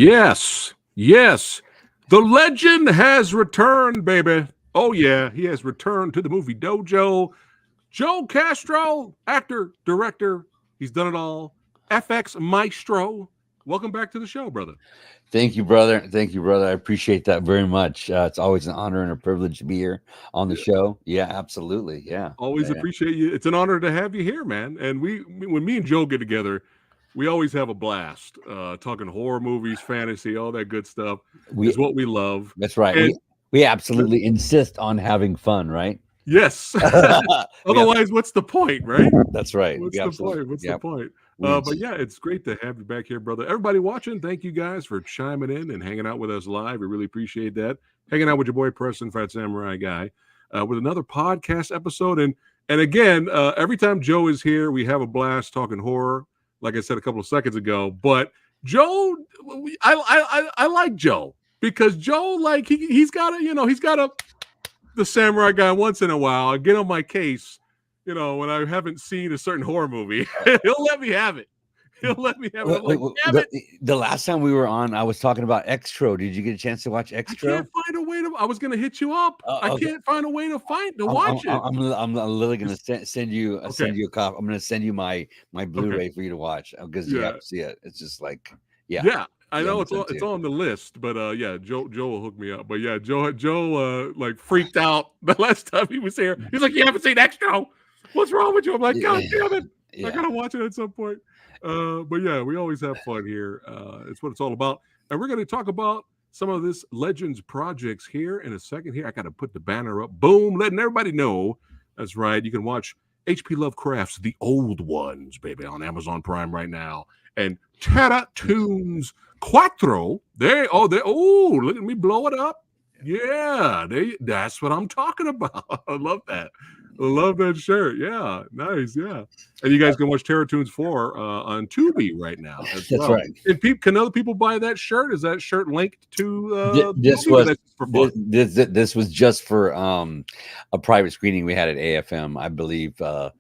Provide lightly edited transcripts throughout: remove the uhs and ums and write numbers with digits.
Yes, yes. The legend has returned, baby. Oh, yeah, he has returned to the movie dojo. Joe Castro, actor, director, he's done it all. FX Maestro. Welcome back to the show, brother. Thank you, brother. Thank you, brother. I appreciate that very much. It's always an honor and a privilege to be here on the show. Yeah, absolutely. Yeah. Always Yeah. appreciate you. It's an honor to have you here, man. And when me and Joe get together, we always have a blast talking horror movies, fantasy, all that good stuff is what we love. That's right. And we absolutely insist on having fun, right? yes. Otherwise, what's the point, right? That's right. What's the point? What's the point? But yeah, it's great to have you back here, brother. Everybody watching, thank you guys for chiming in and hanging out with us live. We really appreciate that. Hanging out with your boy Preston, PhatSamuraiGuy, with another podcast episode. And again, every time Joe is here, we have a blast talking horror, like I said a couple of seconds ago. But Joe, I like Joe because Joe, like he's got the samurai guy once in a while. I get on my case. When I haven't seen a certain horror movie, he'll let me have it. He'll let me have it. The last time we were on, I was talking about Xtro. Did you get a chance to watch Xtro? I can't find a way to. I was going to hit you up. I can't find a way to watch it. I'm literally going to send you a copy. I'm going to send you my Blu-ray for you to watch because you have to see it. It's just like yeah. I know it's on the list, but Joe will hook me up. But yeah, Joe like freaked out the last time he was here. He's like, "You haven't seen Xtro? What's wrong with you?" I'm like, "God damn it! I gotta watch it at some point." But yeah, we always have fun here. It's what it's all about, and we're gonna talk about some of this Legends projects here in a second. Here, I gotta put the banner up. Boom, letting everybody know. That's right. You can watch H.P. Lovecraft's The Old Ones, baby, on Amazon Prime right now, and Terra Tunes Quattro. Look at me blow it up. Yeah, that's what I'm talking about. I love that. I love that shirt. Yeah, nice. Yeah, and you guys can watch Terra Tunes 4 on Tubi right now. That's right. And can other people buy that shirt? Is that shirt linked to this was just for a private screening we had at AFM, I believe. The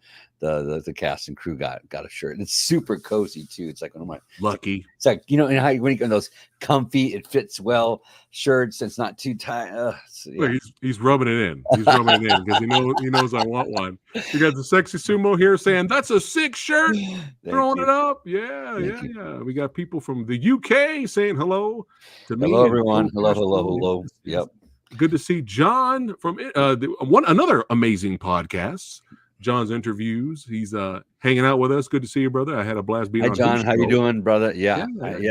cast and crew got a shirt. And it's super cozy too. It's like one of my lucky. It's like and how when you get those comfy, it fits well shirts. It's not too tight. Well, he's rubbing it in. He's rubbing it in because he knows I want one. You got the sexy sumo here saying that's a sick shirt. Throwing it up. Yeah. We got people from the UK saying hello to me. Hello everyone. Hello. Yep. Good to see John from another amazing podcast. John's interviews. He's hanging out with us. Good to see you, brother. I had a blast being on John. his How show. you doing, brother? Yeah.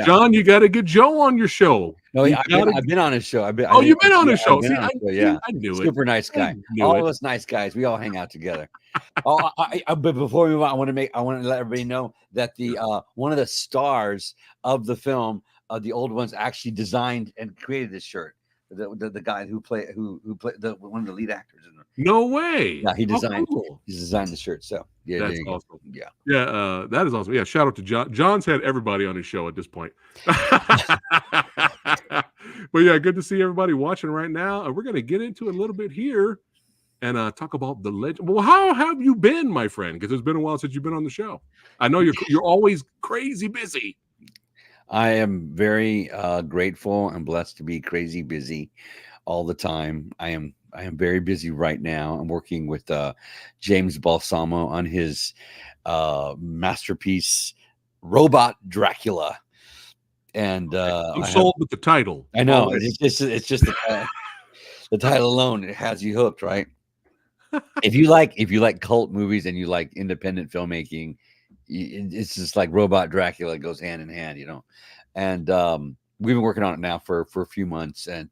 John, you got to get Joe on your show. No, I've been on his show. You've been on his show. See, I knew it. Super nice guy. All of us nice guys. We all hang out together. But before we move on, I want to let everybody know that the one of the stars of the film, The Old Ones, actually designed and created this shirt. The guy who played one of the lead actors in it. No way. Yeah, he designed the shirt. So that's awesome. Yeah, that is awesome. Yeah, shout out to John. John's had everybody on his show at this point. But yeah, good to see everybody watching right now. And we're gonna get into it a little bit here and talk about the legend. Well, how have you been, my friend? Because it's been a while since you've been on the show. I know you're always crazy busy. I am very grateful and blessed to be crazy busy all the time. I am very busy right now. I'm working with James Balsamo on his masterpiece, Robot Dracula. And I'm sold with the title. I know. It's just the title alone, it has you hooked, right? If you like cult movies and you like independent filmmaking, it's just like Robot Dracula. It goes hand in hand, and we've been working on it now for a few months, and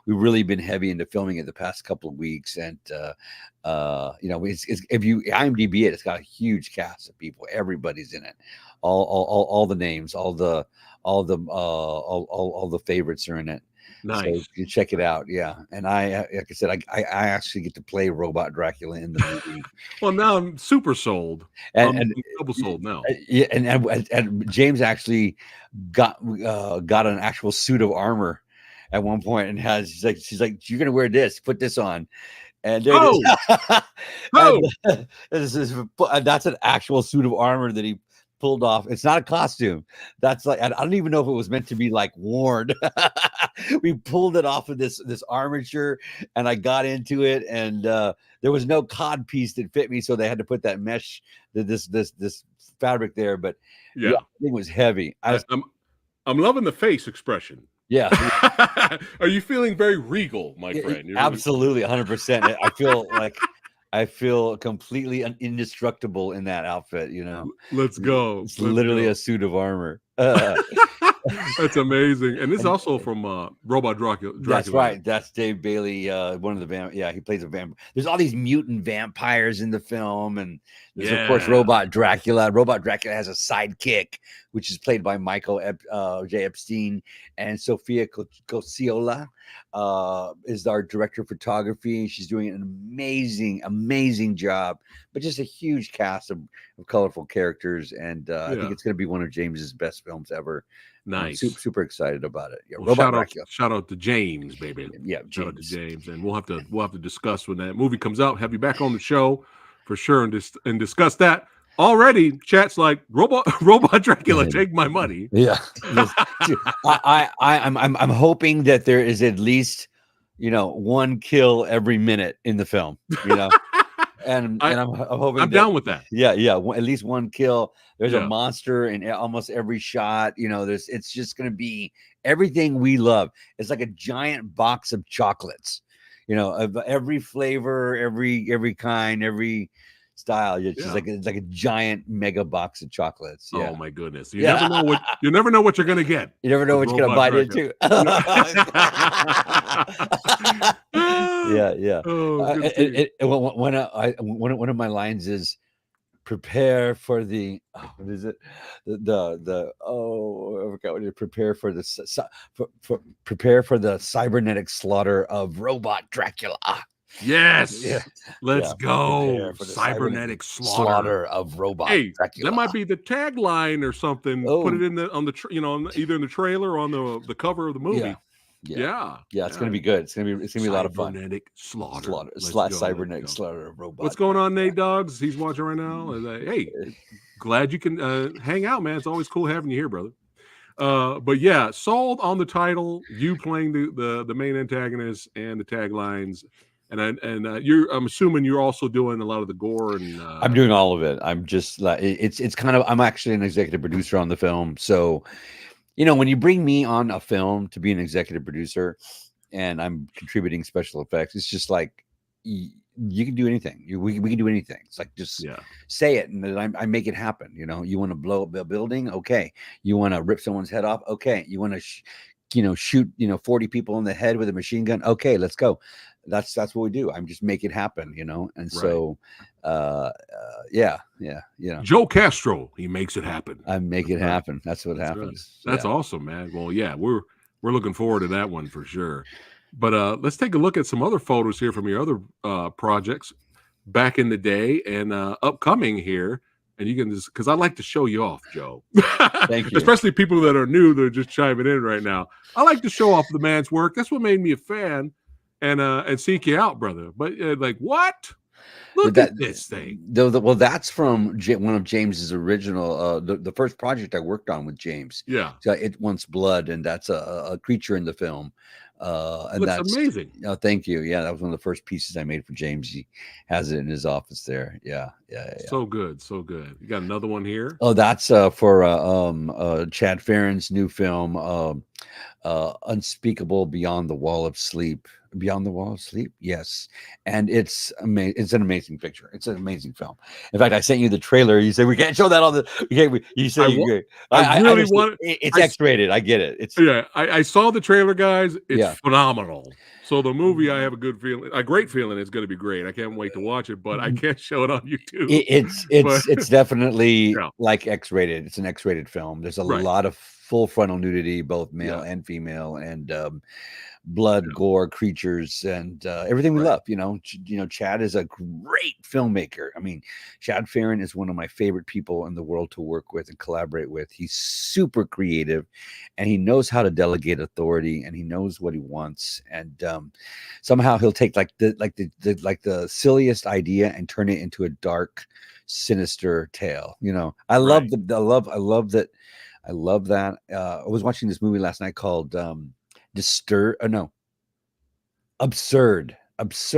we've really been heavy into filming it the past couple of weeks. And if you IMDb it, it's got a huge cast of people. Everybody's in it. All the names, all the favorites are in it. Nice. So you check it out. Yeah. And like I said, I actually get to play Robot Dracula in the movie. Well, now I'm super sold. And double sold now. Yeah. And James actually got an actual suit of armor at one point, and she's like, you're going to wear this, put this on. And that's an actual suit of armor that he pulled off. It's not a costume. That's like I don't even know if it was meant to be like worn. We pulled it off of this armature, and I got into it, and there was no cod piece that fit me, so they had to put that mesh, this fabric there. But yeah, the thing was heavy. I'm loving the face expression. Yeah. Are you feeling very regal, my friend? You're absolutely, 100%. I feel completely indestructible in that outfit, you know. Let's go. It's literally a suit of armor. That's amazing. And this is also from Robot Dracula. That's right. That's Dave Bailey, one of the he plays a vampire. There's all these mutant vampires in the film, and there's of course Robot Dracula. Robot Dracula has a sidekick, which is played by Michael J. Epstein, and Sophia Cosciola is our director of photography. She's doing an amazing job, but just a huge cast of colorful characters, and I think it's going to be one of James's best films ever. Nice. Super excited about it. Yeah, well, shout out to James, baby. Yeah, shout out to James, and we'll have to discuss when that movie comes out. Have you back on the show for sure, and discuss that. Already, chat's like Robot Dracula, take my money. Yeah, I'm hoping that there is at least one kill every minute in the film. And I'm hoping I'm down with that. Yeah, at least one kill. There's a monster in almost every shot. It's just going to be everything we love. It's like a giant box of chocolates, of every flavor, every kind, every style. It's just like a giant mega box of chocolates. Yeah. Oh my goodness! You never know what you're going to get. You never know what you're going to bite into. Yeah. One of my lines is, prepare for the what is it? I forgot what it is. Prepare for the cybernetic slaughter of Robot Dracula. Yes. Yeah. Let's go. Cybernetic slaughter of Robot that Dracula. might be the tagline or something. Put it in either in the trailer or on the cover of the movie. Yeah, it's gonna be good. It's gonna be a lot of fun. Cybernetic slaughter. Cybernetic slaughter of Robot. What's going on, Nate Dogs? He's watching right now. Hey, glad you can hang out, man. It's always cool having you here, brother. But yeah, sold on the title. You playing the main antagonist and the taglines, and I'm assuming you're also doing a lot of the gore and. I'm doing all of it. I'm just like it's kind of. I'm actually an executive producer on the film, so. When you bring me on a film to be an executive producer and I'm contributing special effects, it's just like you can do anything. We can do anything. It's like just say it and then I make it happen. You want to blow up a building? Okay. You want to rip someone's head off? Okay. You want to shoot 40 people in the head with a machine gun? Okay, let's go. That's what we do. I'm just make it happen, and so Joe Castro, he makes it happen. I make it happen. That's what happens. Right. That's awesome, man. Well, yeah, we're looking forward to that one for sure. But let's take a look at some other photos here from your other projects back in the day and upcoming here. And you can just, because I like to show you off, Joe. Thank you. Especially people that are new, that are just chiming in right now. I like to show off the man's work. That's what made me a fan and seek you out, brother. But like, what? Look at this thing. Well, that's from one of James's original, the first project I worked on with James. Yeah. So It Wants Blood, and that's a creature in the film. And that's amazing. Oh, thank you. Yeah, that was one of the first pieces I made for James. He has it in his office there. Yeah. So good. You got another one here? Oh, that's for Chad Farron's new film, Unspeakable Beyond the Wall of Sleep. Beyond the Wall of Sleep, yes, and it's amazing. It's an amazing picture. It's an amazing film. In fact, I sent you the trailer. You said we can't show that on the. You said I really want. It's X-rated. I get it. It's I saw the trailer, guys. It's phenomenal. So the movie, I have a great feeling it's going to be great. I can't wait to watch it, but I can't show it on YouTube. It's definitely like X-rated. It's an X-rated film. There's a lot of full frontal nudity, both male and female, and blood, gore, creatures, and everything we love. Chad is a great filmmaker. I mean, Chad Farron is one of my favorite people in the world to work with and collaborate with. He's super creative, and he knows how to delegate authority, and he knows what he wants. And somehow he'll take the silliest idea and turn it into a dark, sinister tale. I love that. I was watching this movie last night called Absurd. It's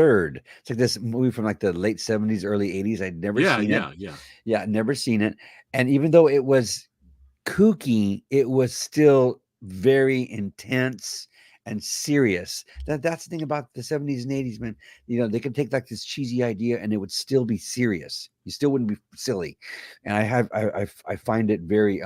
like this movie from like the late 70s, early 80s. I'd never seen it. Yeah, never seen it. And even though it was kooky, it was still very intense and serious. That's the thing about the 70s and 80s, man. They could take like this cheesy idea and it would still be serious. You still wouldn't be silly. And I find it very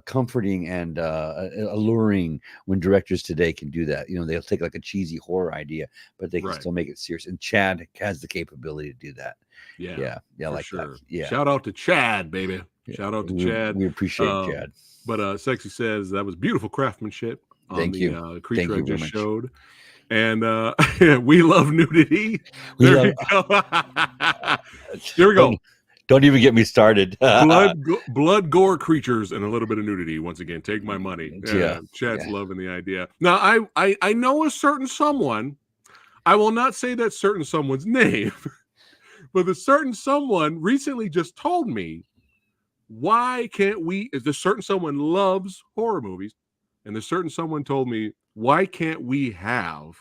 comforting and alluring when directors today can do that. They'll take like a cheesy horror idea, but they can still make it serious. And Chad has the capability to do that. Yeah, like sure. That. Yeah. Shout out to Chad, baby. Shout out to Chad. We appreciate Chad. But Sexy says that was beautiful craftsmanship on Thank the you. creature Thank I you just showed. And we love nudity. There you go. Here we go. Don't even get me started. blood, gore, creatures, and a little bit of nudity. Once again, take my money. Chad's loving the idea. Now, I know a certain someone. I will not say that certain someone's name, but the certain someone recently just told me, why can't we? The certain someone loves horror movies, and the certain someone told me, why can't we have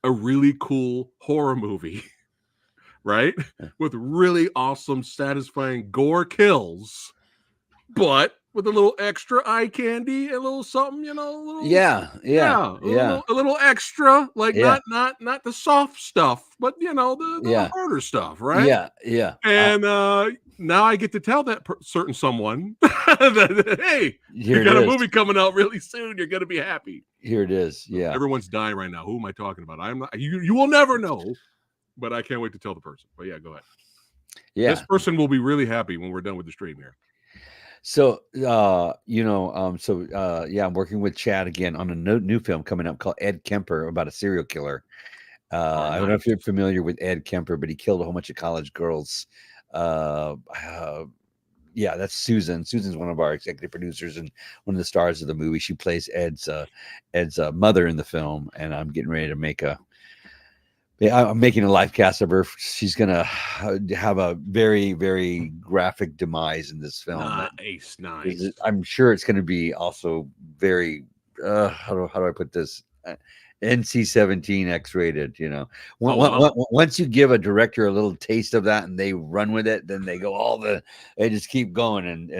a really cool horror movie? Right? With really awesome, satisfying gore kills, but with a little extra eye candy, a little something, a little extra, like not the soft stuff, but the harder stuff, right? Yeah. And now I get to tell that certain someone that, hey, you got a movie coming out really soon. You're gonna be happy. Here it is. Yeah. Everyone's dying right now. Who am I talking about? I'm not. You will never know. But I can't wait to tell the person. But yeah, go ahead. Yeah. This person will be really happy when we're done with the stream here. So, I'm working with Chad again on a new film coming up called Ed Kemper about a serial killer. I don't know if you're familiar with Ed Kemper, but he killed a whole bunch of college girls. That's Susan. Susan's one of our executive producers and one of the stars of the movie. She plays Ed's mother in the film, and I'm getting ready to I'm making a live cast of her. She's gonna have a very, very graphic demise in this film. Nice. I'm sure it's going to be also very. How do I put this? NC-17 X-rated. Once you give a director a little taste of that and they run with it, then they just keep going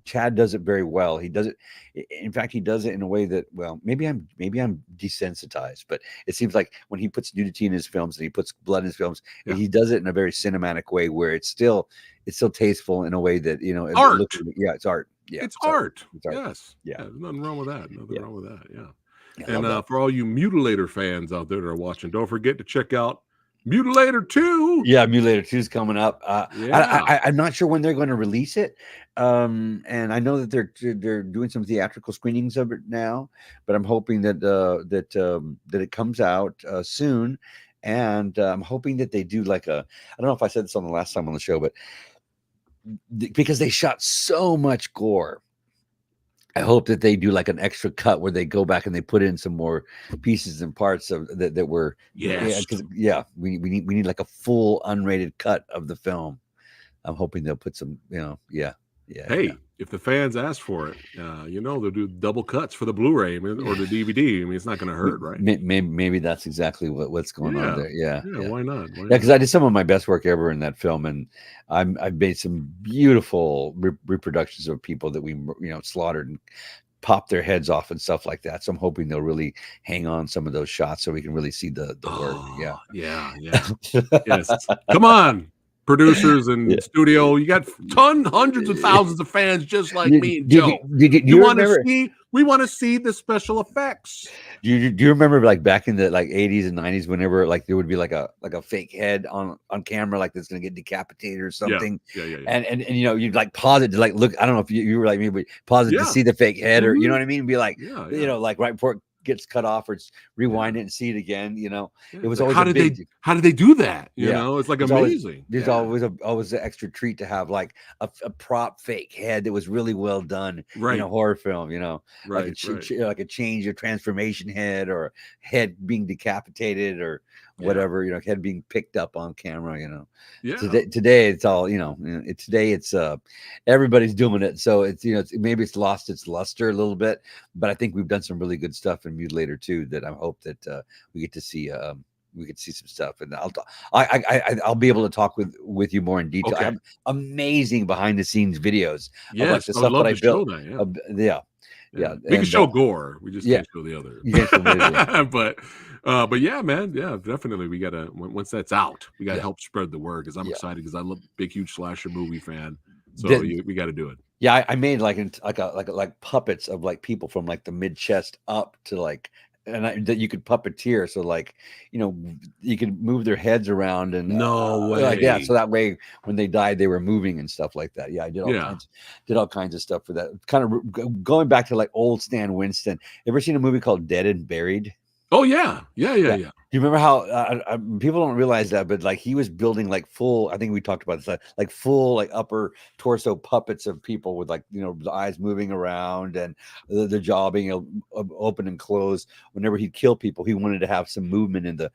Chad does it very well. He does it. In fact, he does it in a way that, well, maybe I'm desensitized, but it seems like when he puts nudity in his films and he puts blood in his films, he does it in a very cinematic way where it's still tasteful in a way that, art. It's art. Yeah, it's art. It's art. Yes. Yeah. There's nothing wrong with that. Yeah. And for all you Mutilator fans out there that are watching, don't forget to check out Mutilator 2. Yeah, Mutilator 2 is coming up. I'm not sure when they're going to release it. And I know that they're doing some theatrical screenings of it now, but I'm hoping that it comes out soon. And I'm hoping that they do I don't know if I said this on the last time on the show, but because they shot so much gore, I hope that they do like an extra cut where they go back and they put in some more pieces and parts of that were we need like a full unrated cut of the film. I'm hoping they'll put some if the fans ask for it, they'll do double cuts for the Blu-ray or the DVD. I mean, it's not going to hurt, right? Maybe that's exactly what's going on there. Yeah, why not? Because I did some of my best work ever in that film, and I've made some beautiful reproductions of people that we slaughtered and popped their heads off and stuff like that. So I'm hoping they'll really hang on some of those shots so we can really see the work. Yeah. Yes. Come on. producers Yeah. and studio. You got hundreds of thousands of fans just like me and Do Joe. you remember? We want to see the special effects. Do you remember like back in the like 80s and 90s whenever like there would be like a fake head on camera like that's gonna get decapitated or something, Yeah. and you know you'd like pause it to like look. I don't know if you were like me, but pause it to see the fake head or you know what I mean, and be like you know like right before it gets cut off or it's rewind it and see it again. You know, it was always how did they do that? You know, it's like amazing. There's always an extra treat to have like a prop fake head that was really well done in a horror film. You know, like a change of transformation head or head being decapitated or whatever. You know, head being picked up on camera. You know, today it's all today it's everybody's doing it, so it's maybe it's lost its luster a little bit, but I think we've done some really good stuff in Mutilator too. That I hope that we get to see. We could see some stuff, and I'll be able to talk with you more in detail. I have amazing behind the scenes videos of like the stuff that I built. Yeah. We can show gore. We just can't show the other. You can't show but yeah, man, definitely. We gotta once that's out, we gotta help spread the word because I'm excited because I'm a big, huge slasher movie fan. So we got to do it. Yeah, I made like puppets of like people from like the mid chest up to like. And that you could puppeteer, so like you could move their heads around and no way, like so that way when they died they were moving and stuff like that. Yeah, I did all kinds of stuff for that. Kind of going back to like old Stan Winston. Ever seen a movie called Dead and Buried? Oh yeah. Do you remember how people don't realize that, but like he was building like full, I think we talked about this, like full like upper torso puppets of people with like the eyes moving around and the jaw being open and closed. Whenever he'd kill people, he wanted to have some movement in the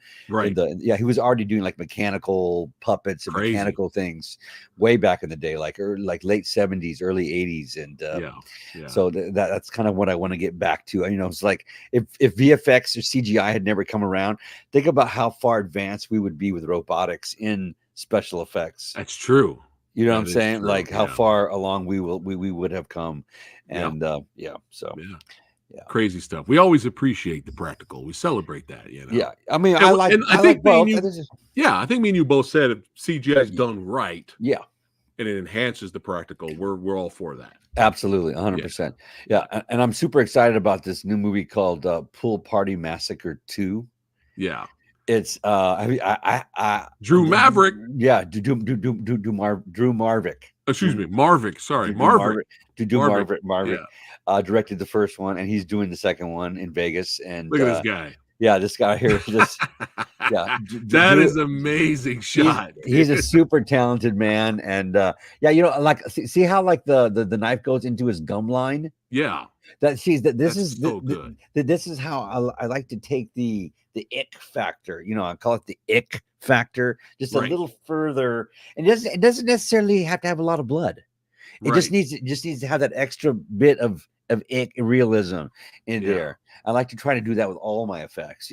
he was already doing like mechanical puppets and mechanical things way back in the day, like late 70s, early 80s, and so that's kind of what I want to get back to. It's like if VFX or CGI had never come around, think about how far advanced we would be with robotics in special effects. That's true. You know what I'm saying? True. Like how far along we would have come. And crazy stuff. We always appreciate the practical. We celebrate that, Yeah. I mean, I think me and you both said if CGI is done right. Yeah. And it enhances the practical. We're all for that. Absolutely, 100%. Yeah, and I'm super excited about this new movie called Pool Party Massacre 2. Yeah, it's Drew Maverick. Yeah, Drew Marvick. Excuse me, Marvick. Sorry, Marvick. Marvick directed the first one, and he's doing the second one in Vegas. And look at this guy. Yeah, this guy here. That is amazing shot. He's a super talented man, and like see how like the knife goes into his gum line. Yeah, this is how I like to take the ick factor. I call it the ick factor, just a little further. And it doesn't necessarily have to have a lot of blood. It just needs to have that extra bit of ick realism in there. I like to try to do that with all my effects,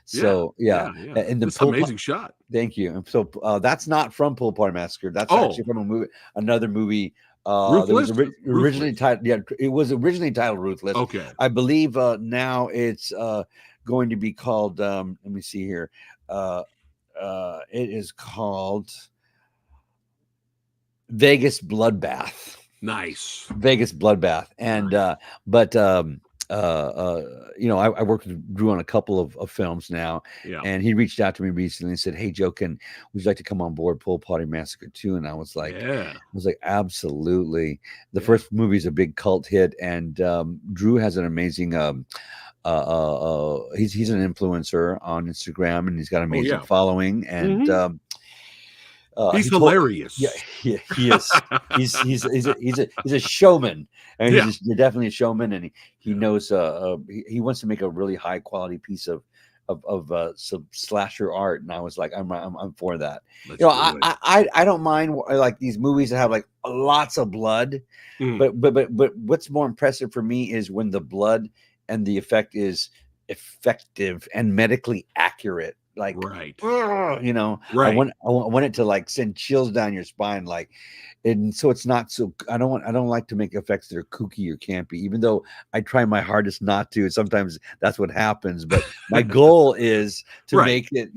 So and the amazing shot. Thank you. And so that's not from Pool Party Massacre. That's actually from another movie. Ruthless? Originally titled. Yeah, it was originally titled Ruthless. Okay. I believe now it's going to be called. Let me see here. It is called Vegas Bloodbath. Nice. Vegas Bloodbath. And I worked with Drew on a couple of films now, and he reached out to me recently and said, "Hey Joe, would you like to come on board Pool Party Massacre 2?" And I was like, absolutely. The first movie is a big cult hit, and Drew has an amazing he's an influencer on Instagram, and he's got an amazing following, and he's hilarious. He is. He's a showman, and he's definitely a showman, and he knows. He wants to make a really high quality piece of some slasher art, and I was like, I'm for that. I don't mind like these movies that have like lots of blood, but what's more impressive for me is when the blood and the effect is effective and medically accurate. Like right. I want it to like send chills down your spine, like, and so it's not so. I don't like to make effects that are kooky or campy, even though I try my hardest not to. Sometimes that's what happens, but my goal is to make it,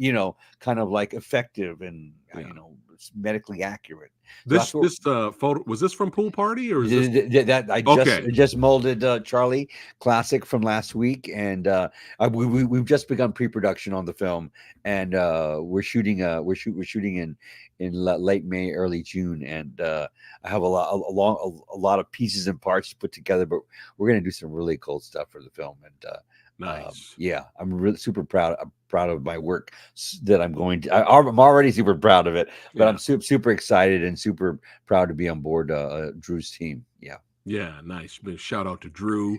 kind of like effective and it's medically accurate. This photo, was this from Pool Party, or is this that I okay? just molded Charlie Classic from last week, and we've just begun pre-production on the film, and we're shooting in late May, early June, and I have a lot of pieces and parts to put together, but we're gonna do some really cool stuff for the film, and Nice. yeah, I'm really super proud. I'm proud of my work that I'm going to. I'm already super proud of it, but I'm super excited and super proud to be on board Drew's team. Yeah. Yeah, nice. Shout out to Drew.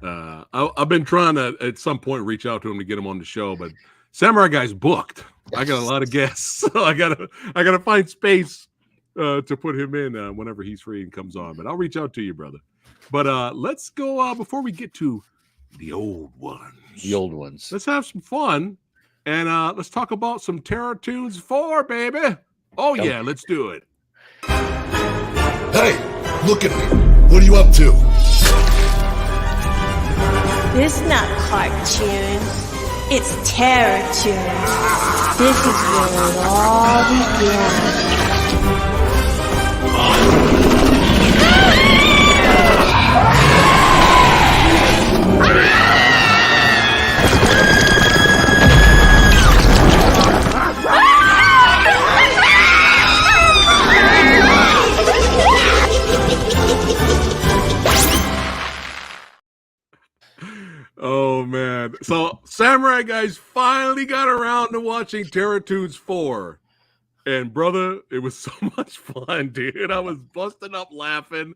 I've been trying to at some point reach out to him to get him on the show, but Samurai Guy's booked. I got a lot of guests, so I gotta find space to put him in whenever he's free and comes on. But I'll reach out to you, brother. But let's go before we get to the old ones. The old ones. Let's have some fun, and let's talk about some Terror Tunes 4, baby. Oh yeah, let's do it. Hey, look at me. What are you up to? This is not cartoons. It's Terror Tunes. This is where it all began. Oh man. So Samurai Guys finally got around to watching Terror Tunes 4. And brother, it was so much fun, dude. I was busting up laughing.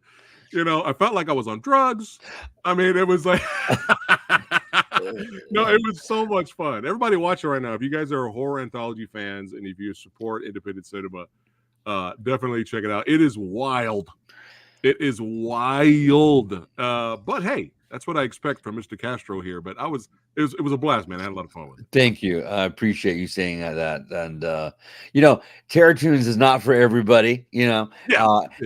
You know, I felt like I was on drugs. I mean, it was like no, it was so much fun. Everybody watching right now, if you guys are horror anthology fans and if you support independent cinema, definitely check it out. It is wild. It is wild. But hey, that's what I expect from Mr. Castro here. But it was a blast, man. I had a lot of fun with it. Thank you. I appreciate you saying that. And you know, Terror Tunes is not for everybody, you know.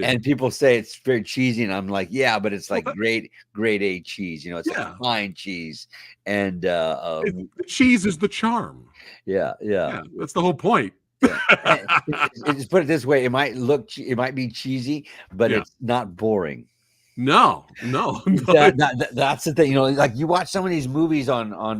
And people say it's very cheesy, and I'm like, yeah, but it's like grade A cheese, you know, it's like fine cheese. And the cheese is the charm. Yeah, that's the whole point. Just put it this way: it might be cheesy, but it's not boring. No. That's the thing. You know, like you watch some of these movies on. I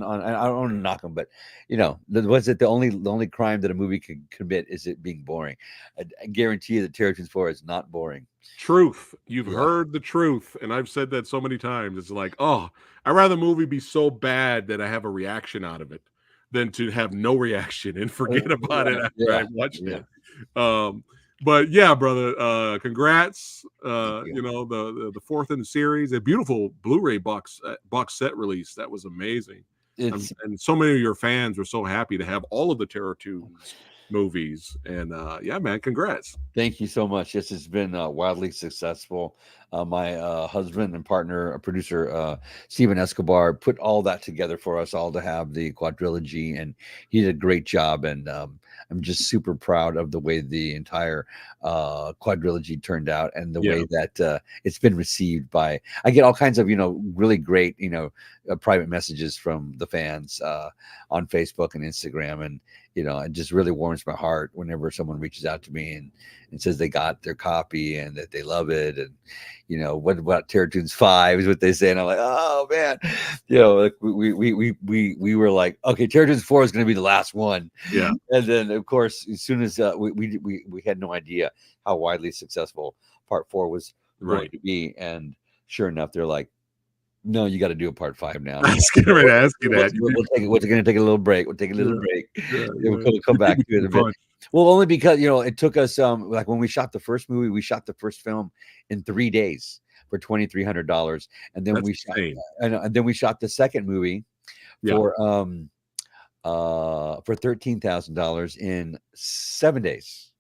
don't want to knock them, but you know, was it the only crime that a movie could commit is it being boring? I guarantee you that Terror Tunes 4 is not boring. Truth. You've heard the truth, and I've said that so many times. It's like, oh, I'd rather a movie be so bad that I have a reaction out of it than to have no reaction and forget about it after I watched it. But yeah, brother, congrats. You know, the fourth in the series, a beautiful Blu-ray box set release. That was amazing. And so many of your fans were so happy to have all of the Terror Tunes movies. And yeah, man, congrats. Thank you so much. This has been wildly successful. My husband and partner, producer Steven Escobar, put all that together for us all to have the quadrilogy, and he did a great job. And I'm just super proud of the way the entire quadrilogy turned out, and the way that it's been received by. I get all kinds of really great private messages from the fans on Facebook and Instagram, and it just really warms my heart whenever someone reaches out to me and says they got their copy and that they love it. And what about Terror Tunes 5 is what they say, and I'm like, oh man, like we were like, okay, Terror Tunes 4 is going to be the last one. Yeah. And then of course, as soon as we had no idea how widely successful part 4 was going to be, and sure enough, they're like, no, you got to do a part 5 now. I was going to ask you that. We're going to take a little break. We'll take a little break. We'll come back to it a bit. Well, only because it took us like when we shot the first movie, we shot the first film in 3 days for $2,300, and then we shot the second movie for $13,000 in 7 days.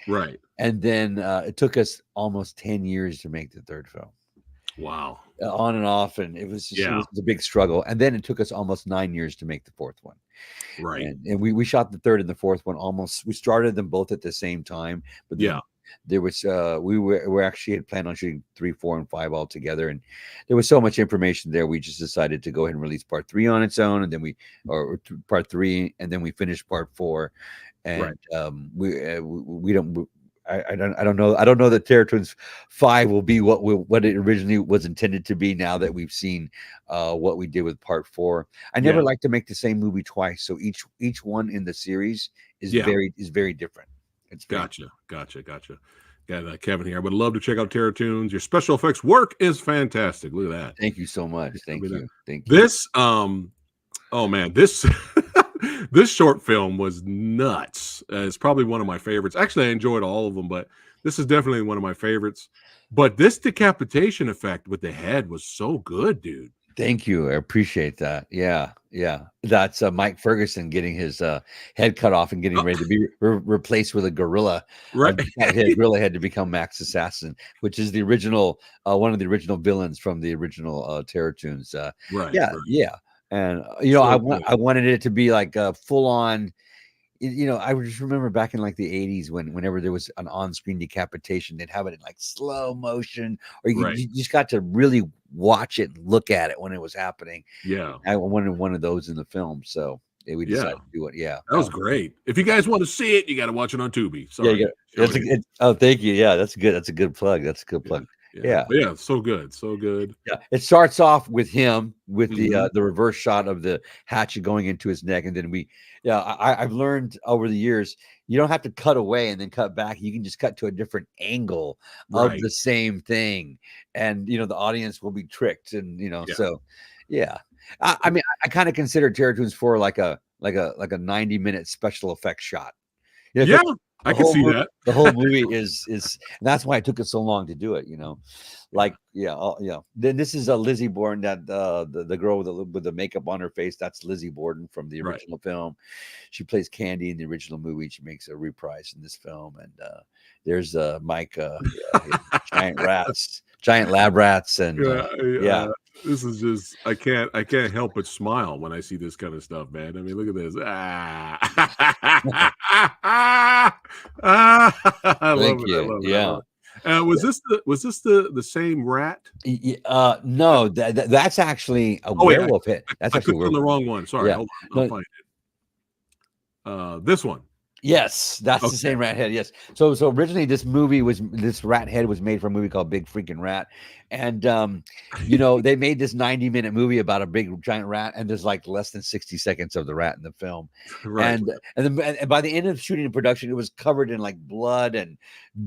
Right. And then it took us almost 10 years to make the third film. Wow. On and off, and it was a big struggle. And then it took us almost 9 years to make the fourth one. Right. And we shot the third and the fourth one we started them both at the same time. But there was we actually had planned on shooting 3, 4, and 5 all together, and there was so much information there. We just decided to go ahead and release part 3 on its own, and then part 3, and then we finished part 4. And we don't. I don't know that Terror Twins 5 will be what it originally was intended to be. Now that we've seen what we did with Part 4, I never like to make the same movie twice. So each one in the series is very different. It's gotcha. Got Kevin here. I would love to check out Terror Tunes. Your special effects work is fantastic. Look at that. Thank you so much. Thank you. This oh man, this this short film was nuts. It's probably one of my favorites. Actually, I enjoyed all of them, but this is definitely one of my favorites. But this decapitation effect with the head was so good, dude. Thank you. I appreciate that. Yeah. That's Mike Ferguson getting his head cut off and getting ready to be replaced with a gorilla. Right. Gorilla had to become Max Assassin, which is the original one of the original villains from the original Terror Tunes. Right. Yeah. And I wanted it to be like a full on. I just remember back in like the 80s whenever there was an on-screen decapitation, they'd have it in like slow motion, or you just got to really watch it and look at it when it was happening. Yeah. I wanted one of those in the film. So we decided to do it. Yeah. That was great. If you guys want to see it, you got to watch it on Tubi. Sorry. Oh, thank you. Yeah, that's good. That's a good plug. Yeah. But yeah, so good. Yeah, it starts off with him with the reverse shot of the hatchet going into his neck, and then I've learned over the years you don't have to cut away and then cut back. You can just cut to a different angle of the same thing, and the audience will be tricked, and so yeah. I mean, I kind of consider Terror Tunes 4 like a 90-minute special effects shot. I can see that. The whole movie is and that's why it took us so long to do it, Then this is a Lizzie Borden, that the girl with the makeup on her face. That's Lizzie Borden from the original film. She plays Candy in the original movie. She makes a reprise in this film. And there's Mike, giant lab rats, and this is just I can't help but smile when I see this kind of stuff, man. I mean, look at this. I love it. Was this the same rat? No, that's actually a werewolf hit. That's actually on the wrong one. Sorry, hold on. I'll find it. This one. Yes, that's the same rat head. Yes. So originally this rat head was made for a movie called Big Freaking Rat. And they made this 90-minute movie about a big giant rat, and there's like less than 60 seconds of the rat in the film. Right. And by the end of shooting and production, it was covered in like blood and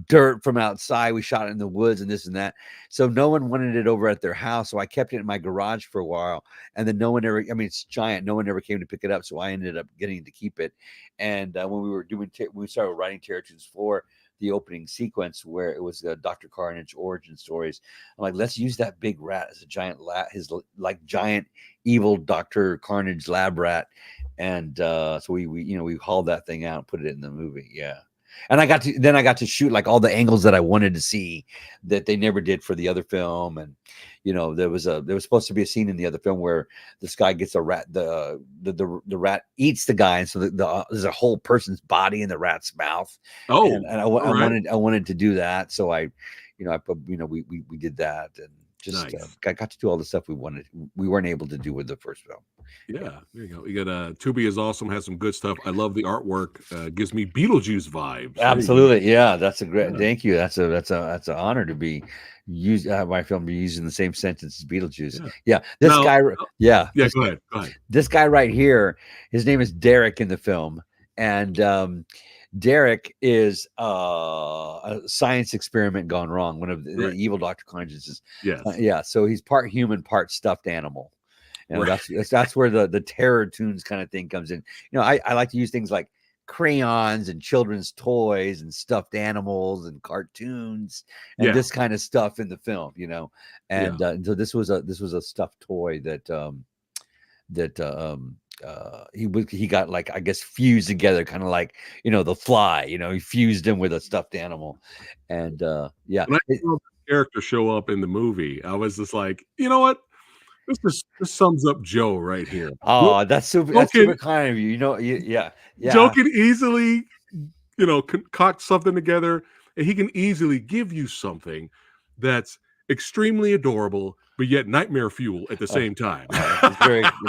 dirt from outside. We shot it in the woods and this and that. So no one wanted it over at their house. So I kept it in my garage for a while. And then it's giant. No one ever came to pick it up. So I ended up getting to keep it. And when we started writing Terror Tunes 4, the opening sequence where it was Dr. Carnage origin stories, I'm like, let's use that big rat as a giant his like giant evil Dr. Carnage lab rat. And so we hauled that thing out and put it in the movie. Yeah. And I got to shoot like all the angles that I wanted to see that they never did for the other film. And there was supposed to be a scene in the other film where this guy gets a rat, the rat eats the guy, and so there's a whole person's body in the rat's mouth. Oh, and I wanted to do that, so we did that, and just I got to do all the stuff we weren't able to do with the first film. Yeah, there you go. You got Tubi is awesome, has some good stuff. I love the artwork. Gives me Beetlejuice vibes. Absolutely, yeah. That's a great. Thank you. That's an honor to be used. My film be used in the same sentence as Beetlejuice. Yeah. Go ahead. This guy right here, his name is Derek in the film, and Derek is a science experiment gone wrong. One of the evil Dr. Carnages is, so he's part human, part stuffed animal. And that's where the Terror Tunes kind of thing comes in. I like to use things like crayons and children's toys and stuffed animals and cartoons and this kind of stuff in the film, And so this was a stuffed toy that he got, like, I guess, fused together, kind of like the Fly. He fused him with a stuffed animal, and when I saw the character show up in the movie, I was just like, you know what? This sums up Joe right here. Oh, that's super. That's super kind of you. Joe can easily, concoct something together, and he can easily give you something that's extremely adorable, but but yet nightmare fuel at the same time. It's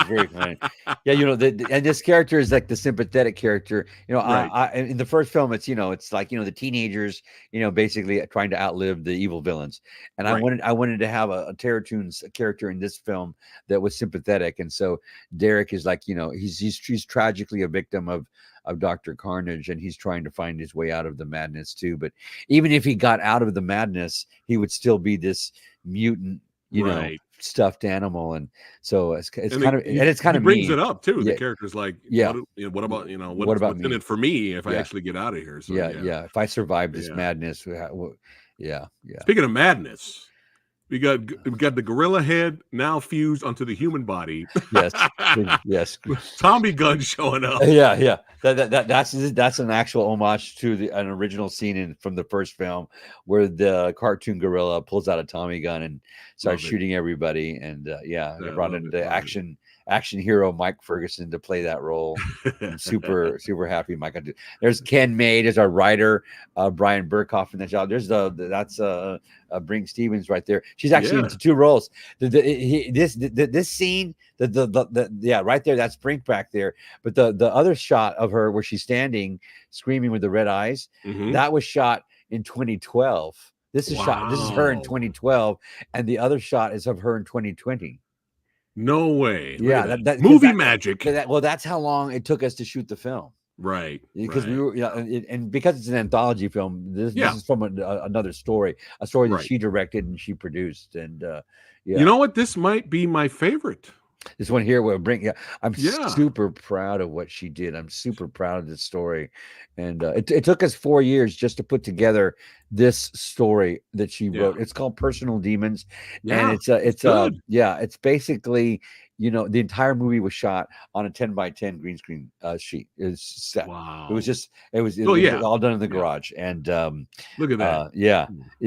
very kind. Yeah, and this character is like the sympathetic character. Right. In the first film, it's it's like the teenagers, basically trying to outlive the evil villains. And Right. I wanted to have a Terror Toons character in this film that was sympathetic. And so Derek is like, he's tragically a victim of Dr. Carnage, and he's trying to find his way out of the madness too. But even if he got out of the madness, he would still be this mutant, Right. stuffed animal. And so it's And kind of he brings mean. it up too. Yeah. The character's like, Yeah. what about What about what's in me? it for me if I Yeah. actually get out of here? So Yeah. If I survive this Yeah. madness, yeah. Speaking of madness, we got the gorilla head now fused onto the human body. Yes, yes. Tommy gun showing up. Yeah. That's an actual homage to an original scene from the first film, where the cartoon gorilla pulls out a Tommy gun and starts shooting everybody. And they brought in the action hero Mike Ferguson to play that role. I'm super happy Mike. There's Ken May, there's our writer Brian Burkhoff in the job. There's that's Brink Stevens right there. She's actually into 2 roles. This scene, right there, that's Brink back there. But the other shot of her where she's standing screaming with the red eyes, that was shot in 2012. This is her in 2012, and the other shot is of her in 2020. No way. Yeah, that movie magic. Well, that's how long it took us to shoot the film. Right. Because we were, and because it's an anthology film, this is from another story, a story that she directed and she produced. And you know what? This might be my favorite. This one here will bring. I'm super proud of what she did. I'm super proud of this story, and it took us 4 years just to put together this story that she wrote. It's called Personal Demons, and it's basically the entire movie was shot on a 10x10 green screen sheet. It's set. Wow. It was all done in the garage. And look at that.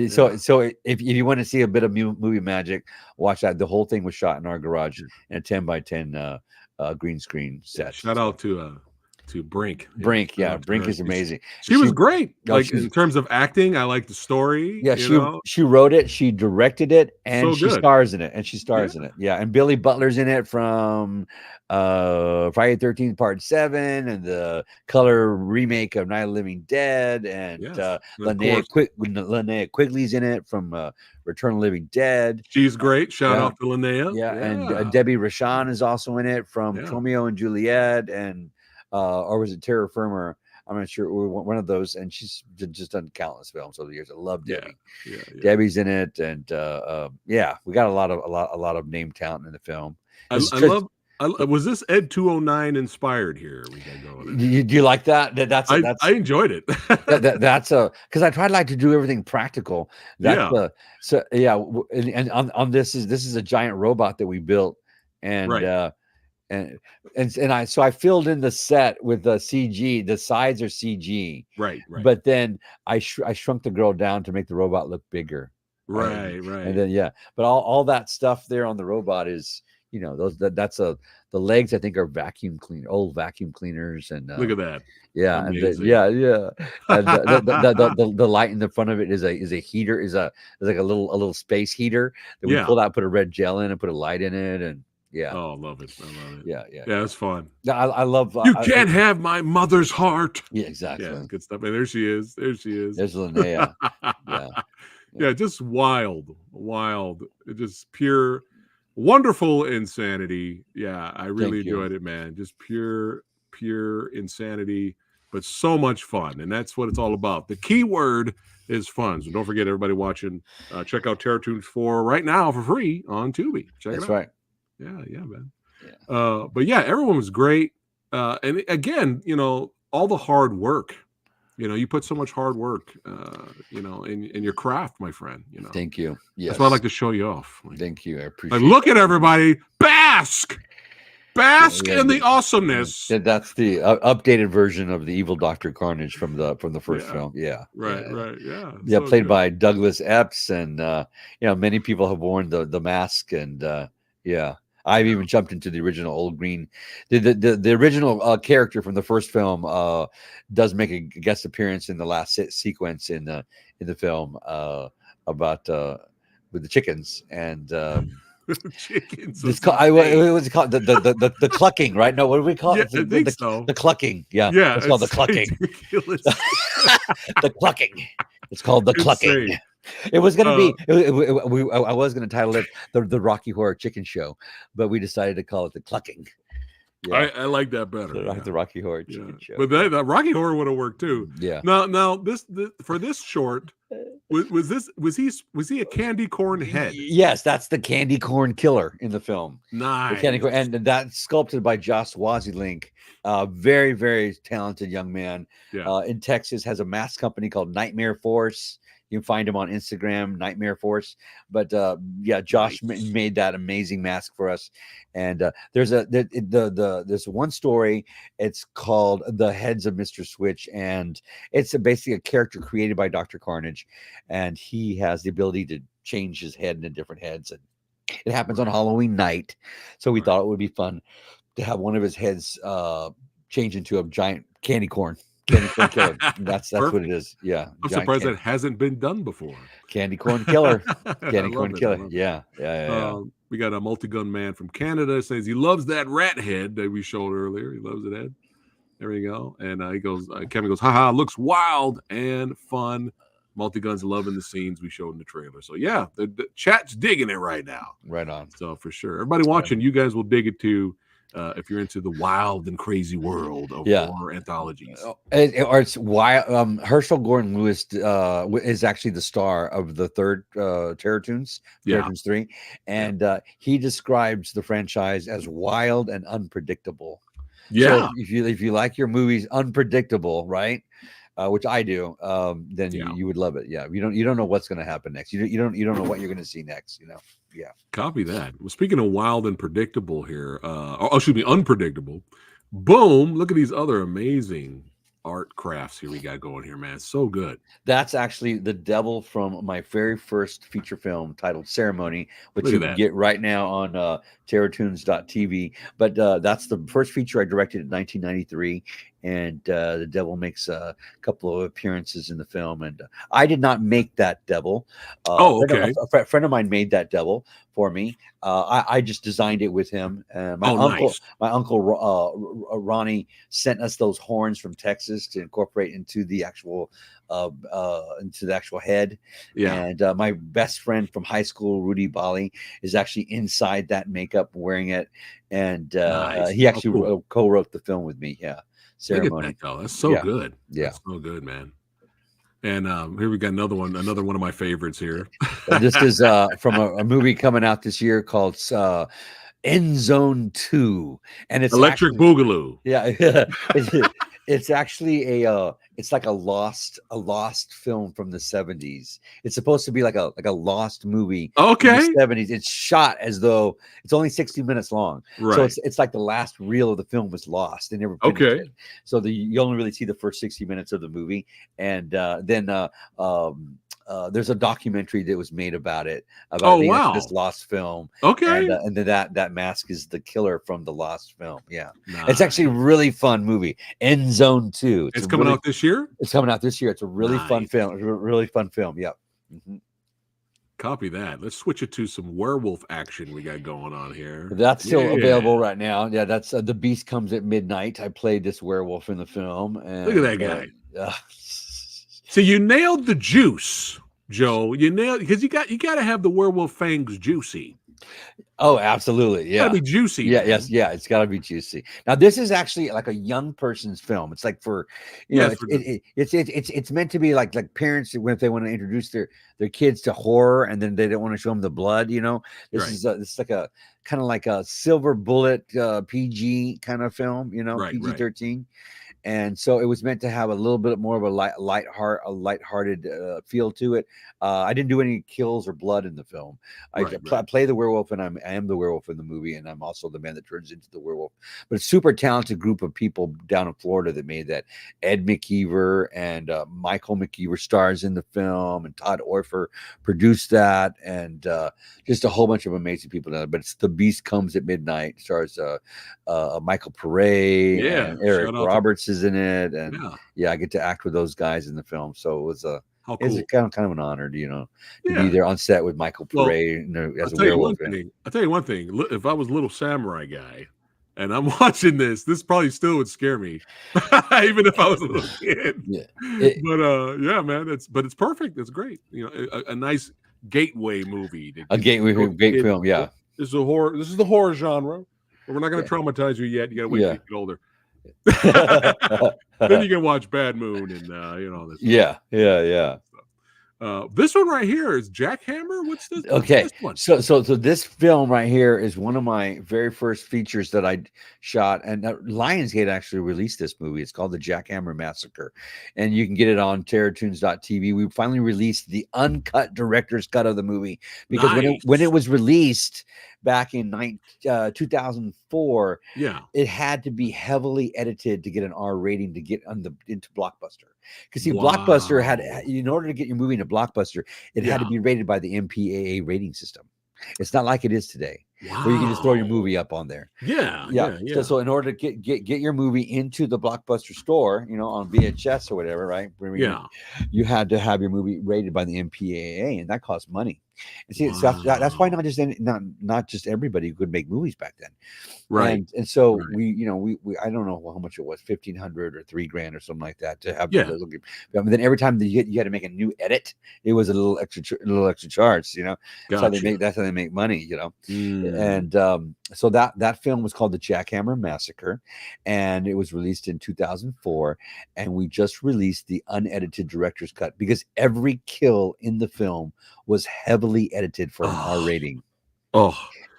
So if you want to see a bit of movie magic, watch that. The whole thing was shot in our garage in a 10x10 green screen set. Shout out to Brink. Brink is amazing. She was great. Like in terms of acting, I like the story. Yeah, she wrote it, she directed it, and she stars in it. Yeah, and Billy Butler's in it from Friday the 13th Part 7 and the color remake of Night of the Living Dead, and Linnea Quigley's in it from Return of the Living Dead. She's great. Shout out to Linnea. And Debbie Rashan is also in it from Romeo and Juliet, and or was it Terra Firma? I'm not sure. One of those, and she's just done countless films over the years. I love Debbie. Debbie's in it, and we got a lot of name talent in the film. Was this Ed 209 inspired here? We got going. Do you like that? I enjoyed it. That's because I try to do everything practical. And on this is a giant robot that we built, and. I filled in the set with the CG. The sides are CG, right. But then I shrunk the girl down to make the robot look bigger, right. And then but all that stuff there on the robot is that's the legs I think are old vacuum cleaners, and look at that. And the light in the front of it is a heater, is like a little space heater that we pulled out, put a red gel in, and put a light in it, and. Yeah. Oh, I love it. Yeah, it's fun. I love. You can't have my mother's heart. Yeah, exactly. Yeah, good stuff. And there she is. There's Linnea. Yeah, just wild, just pure, wonderful insanity. Yeah, I really enjoyed it, man. Just pure insanity, but so much fun, and that's what it's all about. The key word is fun. So don't forget, everybody watching, check out Terror Toons 4 right now for free on Tubi. Check it out. That's right. Yeah, man. But everyone was great. And again, all the hard work, you put so much hard work, in your craft, my friend, Thank you. Yes. That's why I like to show you off. Thank you. I appreciate look at everybody. Bask in the awesomeness. That's the updated version of the evil Dr. Carnage from the first film. Right. Yeah. Played by Douglas Epps. And, many people have worn the mask, and, I've even jumped into the original old green. The original character from the first film does make a guest appearance in the last sequence in the film about with the chickens, and Chickens. It's called, what was it called? The clucking, right? No, what do we call Yeah, it? I think so. The clucking. Yeah. Yeah, It's called the clucking. ridiculous. The clucking. It's called the clucking. Insane. It was going to be, I was going to title it the Rocky Horror Chicken Show, but we decided to call it the clucking. Yeah. I like that better. The Rocky Horror Chicken Show. But that Rocky Horror would have worked too. Yeah. Now this for this short, was he a candy corn head? Yes, that's the candy corn killer in the film. Nice. The candy corn, and that's sculpted by Josh Swazilink, very, very talented young man. Yeah. In Texas, has a mask company called Nightmare Force. You can find him on Instagram, Nightmare Force. But yeah, Josh made that amazing mask for us. And there's one story. It's called The Heads of Mr. Switch, and it's basically a character created by Dr. Carnage, and he has the ability to change his head into different heads. And it happens on Halloween night, so we thought it would be fun to have one of his heads change into a giant candy corn. Candy corn killer. That's what it is. Yeah. I'm surprised that hasn't been done before. Candy corn killer. Candy corn killer. Yeah. We got a multi-gun man from Canada says he loves that rat head that we showed earlier. He loves that head. There we go. And he goes, Kevin goes, haha, looks wild and fun. Multi-guns loving the scenes we showed in the trailer. So yeah, the chat's digging it right now. Right on. So for sure. Everybody watching, you guys will dig it too. If you're into the wild and crazy world of horror anthologies, or it's wild. Herschel Gordon Lewis is actually the star of the third Terror Tunes, Terror Tunes 3, and he describes the franchise as wild and unpredictable. Yeah, so if you like your movies unpredictable, right? Which I do, then you would love it. Yeah, you don't know what's going to happen next. You don't know what you're going to see next. Yeah. Copy that. Well, speaking of wild and predictable here, unpredictable. Boom! Look at these other amazing art crafts here we got going here, man. So good. That's actually the devil from my very first feature film titled Ceremony, which you can get right now on terrortunes.tv. But that's the first feature I directed in 1993. And the devil makes a couple of appearances in the film. And I did not make that devil. Okay. A friend of mine made that devil for me. I just designed it with him. My uncle Ronnie sent us those horns from Texas to incorporate into the actual head. Yeah. And my best friend from high school, Rudy Bali, is actually inside that makeup wearing it. And he actually co-wrote the film with me. Yeah. Ceremony. That's so good. Yeah. That's so good, man. And here we got another one of my favorites here. This is from a movie coming out this year called End Zone 2. And it's Electric Boogaloo. Yeah. It's actually it's like a lost film from the 70s. It's supposed to be like a lost movie. Okay. From the 70s. It's shot as though it's only 60 minutes long. Right. So it's like the last reel of the film was lost. They never finished it. So you only really see the first 60 minutes of the movie. And then there's a documentary that was made about it, this lost film. Okay. And then that mask is the killer from the lost film. Yeah. Nice. It's actually a really fun movie. End Zone 2. It's coming out this year? It's coming out this year. It's a really fun film. It's a really fun film. Yep. Mm-hmm. Copy that. Let's switch it to some werewolf action we got going on here. That's still available right now. Yeah, that's The Beast Comes at Midnight. I played this werewolf in the film. And, look at that guy. So you nailed the juice, Joe. You nailed, because you got to have the werewolf fangs juicy. Oh, absolutely. Yeah. It's gotta be juicy. Yeah, man. Yes, yeah, it's gotta be juicy. Now, this is actually like a young person's film. It's like for it's meant to be like parents if they want to introduce their kids to horror and then they don't want to show them the blood, This is like a kind of like a silver bullet PG kind of film, PG-13. And so it was meant to have a little bit more of a lighthearted feel to it. I didn't do any kills or blood in the film. I play the werewolf, and I am the werewolf in the movie, and I'm also the man that turns into the werewolf. But a super talented group of people down in Florida that made that. Ed McKeever and Michael McKeever stars in the film, and Todd Orfer produced that, and just a whole bunch of amazing people down there. But it's The Beast Comes at Midnight. It stars Michael Pare, and Eric Roberts is in it, and I get to act with those guys in the film. So it was How cool. It's kind of an honor, to be Yeah. there on set with Michael Well, Pare as a I'll werewolf. tell you one thing. If I was a little samurai guy and I'm watching this probably still would scare me, even if I was a little kid. Yeah. But yeah, man, it's perfect. It's great. A nice gateway movie. A gateway film, yeah. This is a horror. This is the horror genre. But we're not going to traumatize you yet. You got to wait till you get older. Then you can watch Bad Moon and this. Yeah. This one right here is Jackhammer. What's this? Okay, What's this one? so this film right here is one of my very first features that I shot, and Lionsgate actually released this movie. It's called The Jackhammer Massacre, and you can get it on TerrorTunes.tv. We finally released the uncut director's cut of the movie because when it was released back in 2004, it had to be heavily edited to get an R rating to get into Blockbuster. Because see, Blockbuster had, in order to get your movie into Blockbuster, it had to be rated by the MPAA rating system. It's not like it is today, where you can just throw your movie up on there. Yeah. So in order to get your movie into the Blockbuster store, on VHS or whatever, right? You had to have your movie rated by the MPAA, and that cost money. And see, that's why not just everybody could make movies back then, right? And so we I don't know how much it was, $1,500 or $3,000 or something like that to have. But then every time you had to make a new edit, it was a little extra charge. That's how they make money. And so that film was called The Jackhammer Massacre, and it was released in 2004. And we just released the unedited director's cut because every kill in the film was heavily edited for an R rating.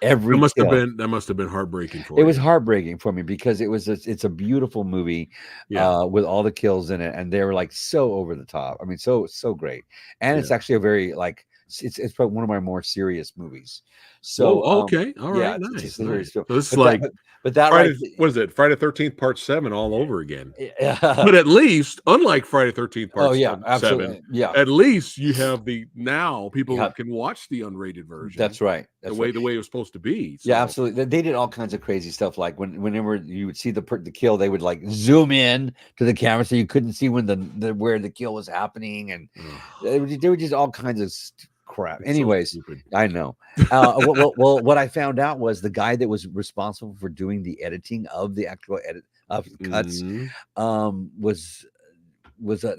Every that must have been heartbreaking for you. It was heartbreaking for me because it's a beautiful movie with all the kills in it, and they were like so over the top. I mean, so great, and it's actually a very it's probably one of my more serious movies. So okay, all right, nice. So this is but that Friday, what is it? Friday 13th Part 7 all over again. Yeah. But at least, unlike Friday 13th Part 7, absolutely. Yeah. At least you have now people can watch the unrated version. That's right. The way it was supposed to be. So. Yeah, absolutely. They did all kinds of crazy stuff. Like whenever you would see the kill, they would like zoom in to the camera so you couldn't see when where the kill was happening, and they were just all kinds of crap. Anyways, so I know. Well, what I found out was the guy that was responsible for doing the editing of the actual edit of the cuts was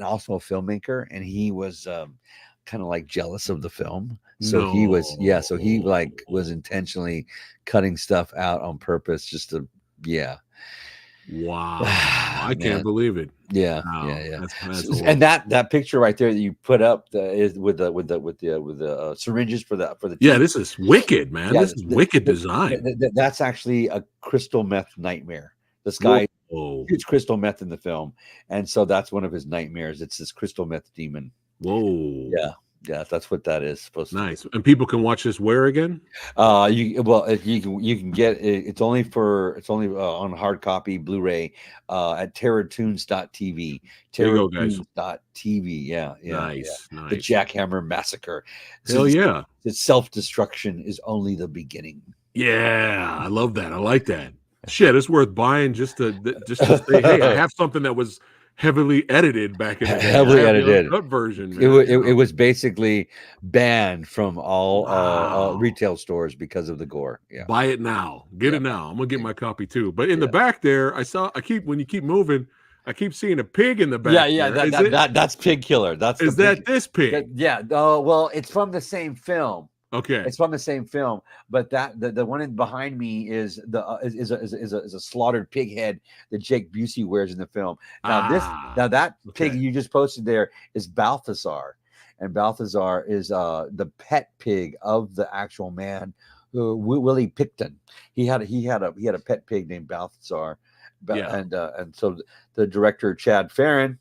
also a filmmaker, and he was kind of like jealous of the film. So he was was intentionally cutting stuff out on purpose just to Wow. I can't believe it. Yeah. Wow. Yeah. That's and that picture right there that you put up is with the syringes for the teeth. Yeah, this is wicked, man. This is wicked design. That's actually a crystal meth nightmare. This guy huge crystal meth in the film, and so that's one of his nightmares. It's this crystal meth demon. Whoa. Yeah, that's what that is supposed to be. Nice. And people can watch this where again? You can get it. It's only on hard copy Blu-ray at TerrorTunes.tv. TerrorTunes.tv. Yeah. Nice. The Jackhammer Massacre. Hell yeah. The self-destruction is only the beginning. Yeah, I love that. I like that. Shit, it's worth buying just to say, hey, I have something that was heavily edited back in the day. Heavily edited version. It was basically banned from all retail stores because of the gore. Yeah, buy it now. Get it now. I'm gonna get my copy too. But in the back there, when you keep moving, I keep seeing a pig in the back. Yeah. That's Pig Killer. This pig? Yeah. Well, it's from the same film. Okay, it's from the same film, but the one behind me is a slaughtered pig head that Jake Busey wears in the film. Now that pig you just posted there is Balthazar, and Balthazar is the pet pig of the actual man, Willie Picton. He had a pet pig named Balthazar, and so the director Chad Farron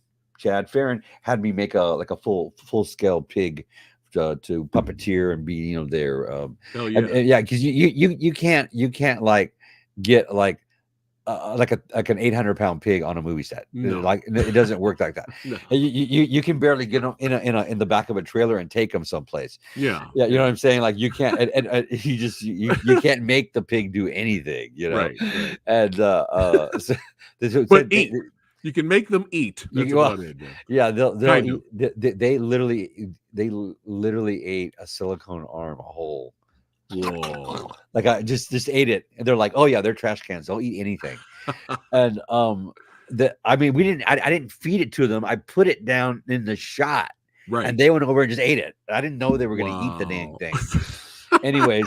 had me make a full scale pig. To puppeteer and be there because you can't like get like an 800-pound pig on a movie set. No. Like it doesn't work like that. No. You can barely get them in the back of a trailer and take them someplace. Yeah, you know what I'm saying? Like you can't you can't make the pig do anything. Right. And You can make them eat. That's about it. Man. Yeah, they'll Kind of. they literally ate a silicone arm whole. Whoa. Like I just ate it, and they're like, oh yeah, they're trash cans. They'll eat anything. And I didn't feed it to them. I put it down in the shot, Right. and they went over and just ate it. I didn't know they were going to eat the dang thing. Anyways,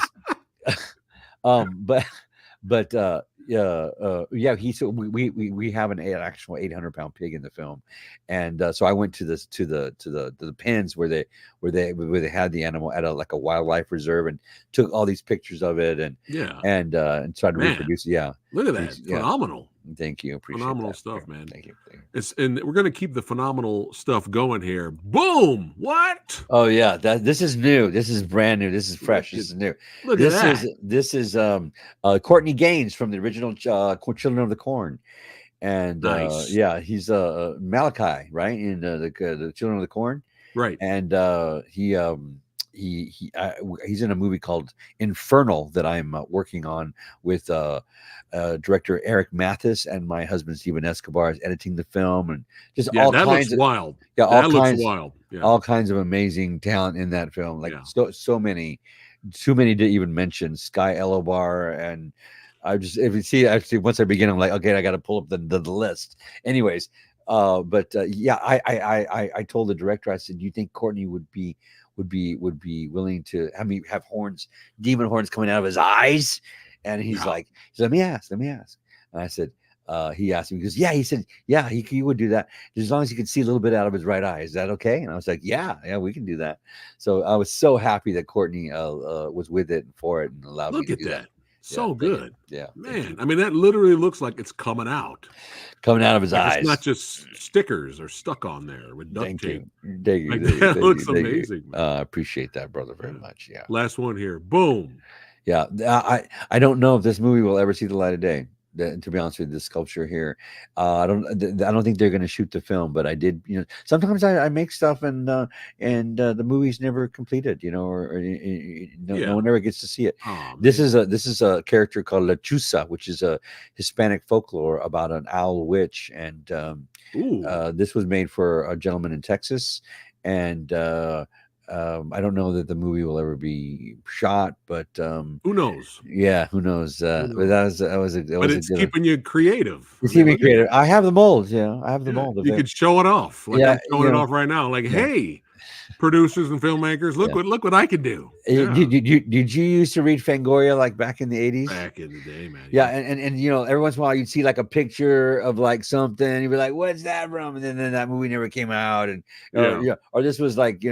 we have an actual 800-pound pig in the film, and so I went to the pens where they had the animal at a wildlife reserve and took all these pictures of it and tried to reproduce it. Yeah, look at that, phenomenal. Thank you, appreciate phenomenal that. stuff, man. Thank you. And we're gonna keep the phenomenal stuff going here. Boom! What? Oh yeah, this is new. This is brand new. This is fresh. This is new. Look at that. This is Courtney Gaines from the original Children of the Corn, and nice. He's Malachi, right, in the Children of the Corn, right, and he's in a movie called Infernal that I'm working on with director Eric Mathis, and my husband Steven Escobar is editing the film, and just all kinds of wild. Yeah, that looks wild. Yeah. All kinds of amazing talent in that film. Like so many, too many to even mention. Sky Elobar, and I just actually once I begin, I'm like, okay, I got to pull up the list. Anyways, I told the director, I said, do you think Courtney would be willing to have me have demon horns coming out of his eyes? And he's like, let me ask. And I said, he asked me, because he said, he would do that as long as he could see a little bit out of his right eye. Is that okay? And I was like, yeah, we can do that. So I was so happy that Courtney was with it and for it and allowed me to do that. So good. Yeah, man. I mean, that literally looks like it's coming out of his eyes. It's not just stickers or stuck on there with duct tape. Thank you. That looks amazing. I appreciate that, brother, very much. Yeah. Last one here. Boom. Yeah, I don't know if this movie will ever see the light of day. To be honest with you, the sculpture here, I don't think they're going to shoot the film, but I did. Sometimes I make stuff and the movie's never completed. or no one ever gets to see it. Oh, this is a character called La Chusa, which is a Hispanic folklore about an owl witch, and this was made for a gentleman in Texas, and I don't know that the movie will ever be shot, but who knows? Yeah, who knows? But it's keeping you creative. It's keeping me creative. I have the mold. I have the mold. You could show it off. Like I'm showing it off right now. Like, hey, producers and filmmakers, look what I can do. Did you used to read Fangoria like back in the 80s? Back in the day, man. Yeah, and every once in a while you'd see like a picture of like something, you'd be like, "What's that from?" And then that movie never came out, and or this was like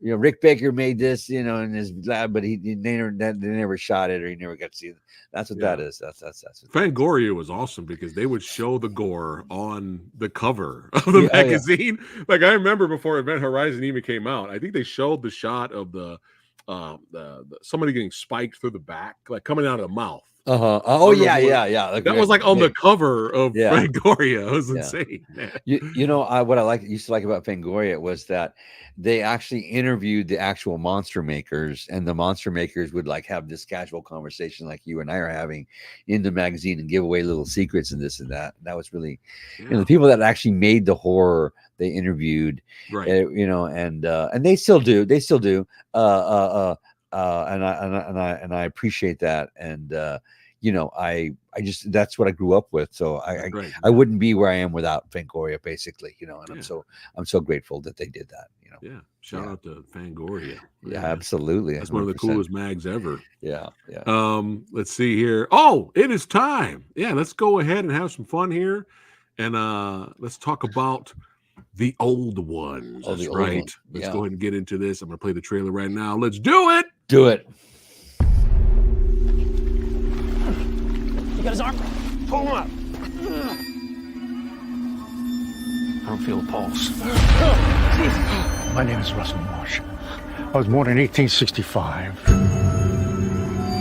Rick Baker made this, in his lab, but they never shot it, or he never got to see it. That's what that is. That's Fangoria was awesome because they would show the gore on the cover of the magazine. Yeah. Like I remember before Event Horizon even came out, I think they showed the shot of the somebody getting spiked through the back, like coming out of the mouth. Oh yeah. Like, that was like on the cover of Fangoria. It was insane. Man. What I used to like about Fangoria was that they actually interviewed the actual monster makers, and the monster makers would like have this casual conversation like you and I are having in the magazine and give away little secrets and this and that. And that was really, the people that actually made the horror they interviewed, right? And they still do. And I appreciate that, and I just that's what I grew up with, so I wouldn't be where I am without Fangoria, basically, and I'm so grateful that they did that. Shout out to Fangoria. Yeah, absolutely. That's 100%. One of the coolest mags ever. Yeah. Let's see here. Oh, it is time. Yeah, let's go ahead and have some fun here, and let's talk about the old ones. That's right. Let's go ahead and get into this. I'm gonna play the trailer right now. Let's do it. Do it. You got his arm? Pull him up. I don't feel a pulse. My name is Russell Marsh. I was born in 1865.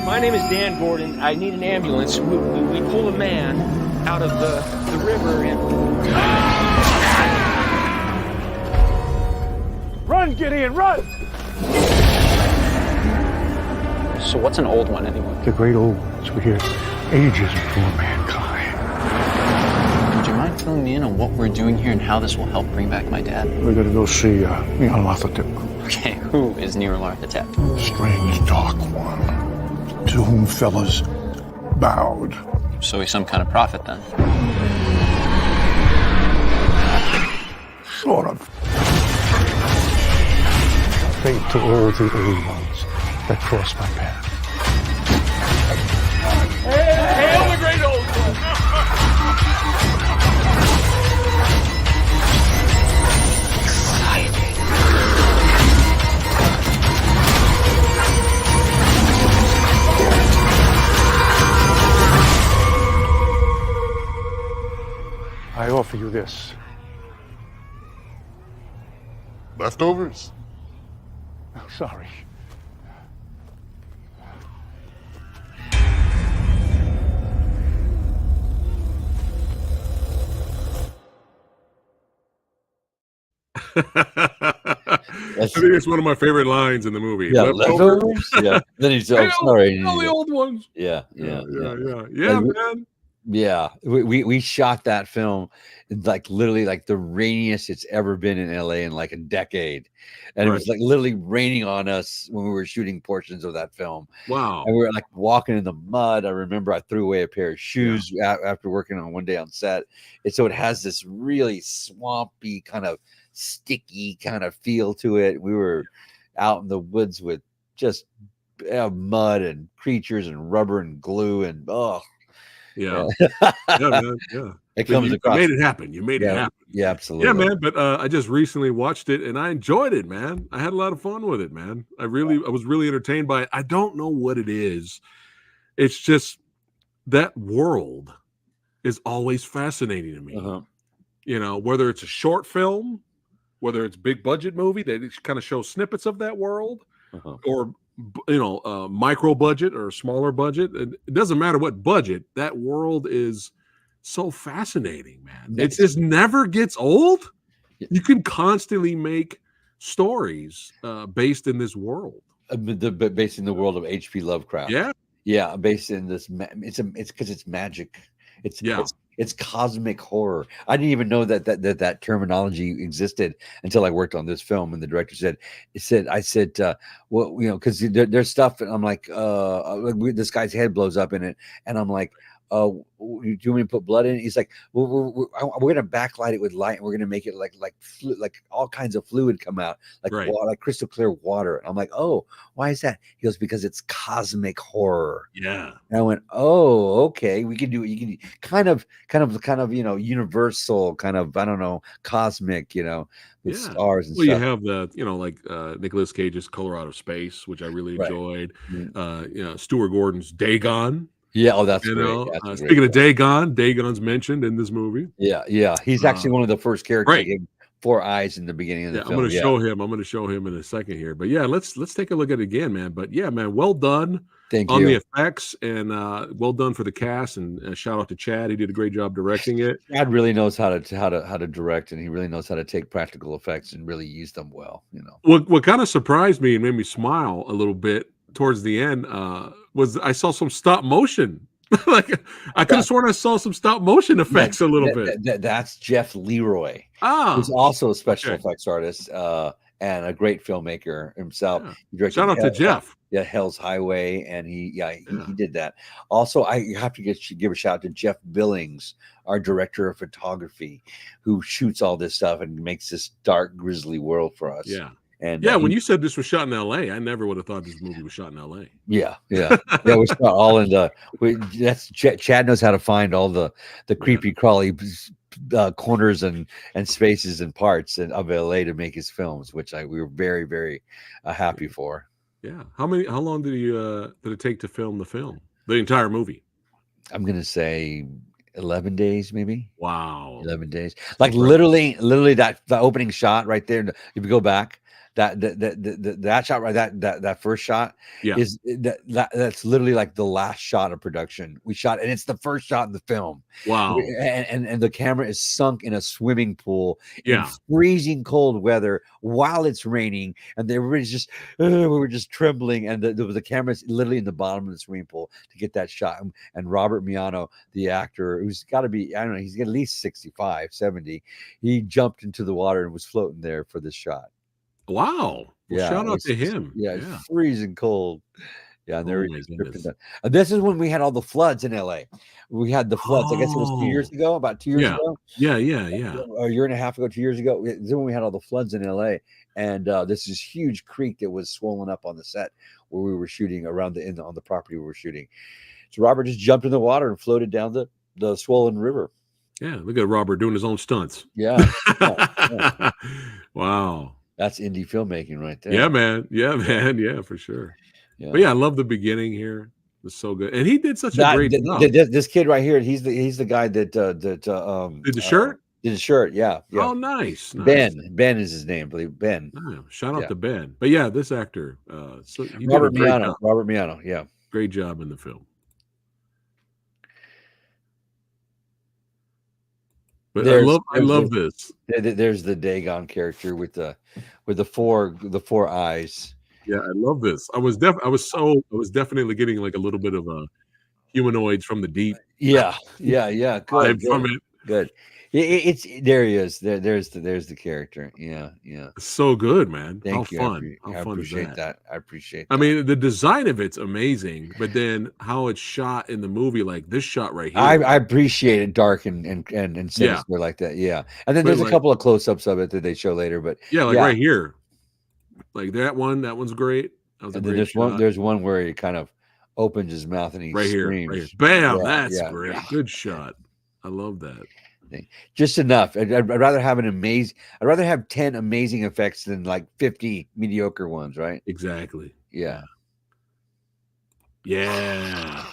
My name is Dan Gordon. I need an ambulance. We pull a man out of the river and... Run, Gideon, run! So what's an old one anyway? The great old ones were here ages before mankind. Would you mind? fill me in on what we're doing here and how this will help bring back my dad? We're gonna go see Nyarlathotep. Okay, who is Nyarlathotep? Strange dark one, to whom fellas bowed. So he's some kind of prophet then. Sort of. Fate to all the old ones that crossed my path. Hail the great old one! I offer you this. Leftovers? Oh, sorry. I think it's one of my favorite lines in the movie. Yeah, leftovers. Yeah. Then he's sorry. All the old ones. Yeah, Man. Yeah, we shot that film like literally like the rainiest it's ever been in LA in like a decade, and it was like literally raining on us when we were shooting portions of that film. Wow! And we were like walking in the mud. I remember I threw away a pair of shoes after working on one day on set. And so it has this really swampy kind of sticky kind of feel to it. We were out in the woods with just mud and creatures and rubber and glue and yeah, man, yeah. It comes across. You made it happen. You made it happen. Yeah, absolutely. Yeah, man. But I just recently watched it and I enjoyed it, man. I had a lot of fun with it, man. I was really entertained by it. I don't know what it is. It's just that world is always fascinating to me. You know, whether it's a short film, whether it's big budget movie that kind of shows snippets of that world, or micro budget or smaller budget. It doesn't matter what budget. That world is so fascinating, man. It just never gets old. You can constantly make stories based in this world. Based in the world of H.P. Lovecraft. Yeah, based in this. It's because it's magic. It's cosmic horror. I didn't even know that terminology existed until I worked on this film. And the director said, well, because there's stuff, and I'm like, this guy's head blows up in it, and I'm like, do you want me to put blood in it? He's like, we're going to backlight it with light, and we're going to make it like all kinds of fluid come out, water, like crystal clear water. And I'm like, oh, why is that? He goes, because it's cosmic horror. Yeah. And I went, oh, okay, we can do it. You can kind of, universal, kind of, I don't know, cosmic, with stars and stuff. You have the, Nicolas Cage's Color Out of Space, which I really enjoyed. Stuart Gordon's Dagon. Yeah, that's great. Speaking of Dagon's mentioned in this movie. Yeah. He's actually one of the first characters that gave 4 eyes in the beginning of the film. I'm going to show him in a second here. But yeah, let's take a look at it again, man. But yeah, man, well done on the effects, and well done for the cast. And shout out to Chad. He did a great job directing it. Chad really knows how to direct, and he really knows how to take practical effects and really use them well. What kind of surprised me and made me smile a little bit towards the end was I saw some stop motion. Like I could have sworn I saw some stop motion effects a little bit. That's Jeff Leroy. Who's also a special effects artist and a great filmmaker himself. Shout out to Jeff. Hell's Highway, and he did that. Also, I have to give a shout out to Jeff Billings, our director of photography, who shoots all this stuff and makes this dark, grisly world for us. Yeah. And when you said this was shot in L.A., I never would have thought this movie was shot in L.A. Yeah, we shot all in that's Chad knows how to find all the creepy crawly corners and spaces and parts of L.A. to make his films, which we were very, very happy for. Yeah. How long did it take to film the entire movie? I'm gonna say 11 days, maybe. Wow. 11 days. Like literally that the opening shot right there. If you go back, that shot right, that first shot Yeah. is that's literally like the last shot of production we shot, and it's the first shot in the film. Wow. And the camera is sunk in a swimming pool in Yeah. freezing cold weather while it's raining, and everybody's just we were just trembling, and the camera's literally in the bottom of the swimming pool to get that shot. And Robert Miano, the actor, who's got to be, I don't know, he's at least 65, 70, he jumped into the water and was floating there for this shot. Wow. Well, Yeah, shout out it's to just, him. yeah, it's freezing cold. Yeah, and Oh there my is goodness. this is when we had all the floods in LA. We had the floods. I guess it was 2 years ago, about 2 years Yeah. ago. Yeah. A year and a half ago, 2 years ago. This is when we had all the floods in LA, and this is huge creek that was swollen up on the set where we were shooting around on the property we were shooting. So Robert just jumped in the water and floated down the swollen river. Yeah, look at Robert doing his own stunts. Yeah. Yeah. Wow. That's indie filmmaking right there. Yeah, man. Yeah, man. Yeah, for sure. Yeah. But yeah, I love the beginning here. It's so good, and he did such a great job. This kid right here, he's the guy that Did the shirt? Did the shirt, yeah. Oh, nice. Ben is his name, I believe. Ben. Oh, shout out to Ben. But yeah, this actor, so he Robert did a great Miano. job. Robert Miano, yeah. Great job in the film. But I love this. There's the Dagon character with the four eyes. Yeah, I love this. I was definitely getting like a little bit of a humanoids from the deep. Yeah. Good. From it. Good. It's there he is. There's the character. Yeah. So good, man. Thank you. Fun. I How fun is appreciate that. I appreciate that. I mean, the design of it's amazing, but then how it's shot in the movie, like this shot right here. I appreciate it dark and sinister like that. Yeah. And then there's a couple of close-ups of it that they show later, but right here. Like that one's great. That was a great shot. There's one where he kind of opens his mouth and he screams. Right here. Bam! That's great. Good shot. I love that. Just enough. I'd rather have I'd rather have 10 amazing effects than like 50 mediocre ones, right? Exactly. Yeah. Yeah.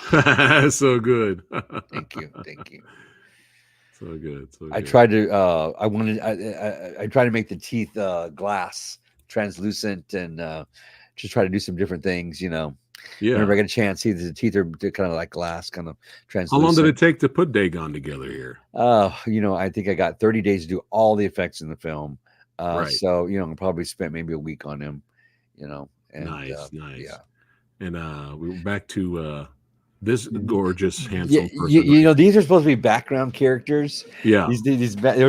So good. Thank you. So good. I tried to I tried to make the teeth glass translucent and just try to do some different things, Yeah. Whenever I get a chance, see the teeth are kind of like glass, kind of translucent. How long did it take to put Dagon together here? I think I got 30 days to do all the effects in the film. Right. So, I probably spent maybe a week on him, and nice. Yeah. And we were back to this gorgeous, handsome person. These are supposed to be background characters. Yeah. They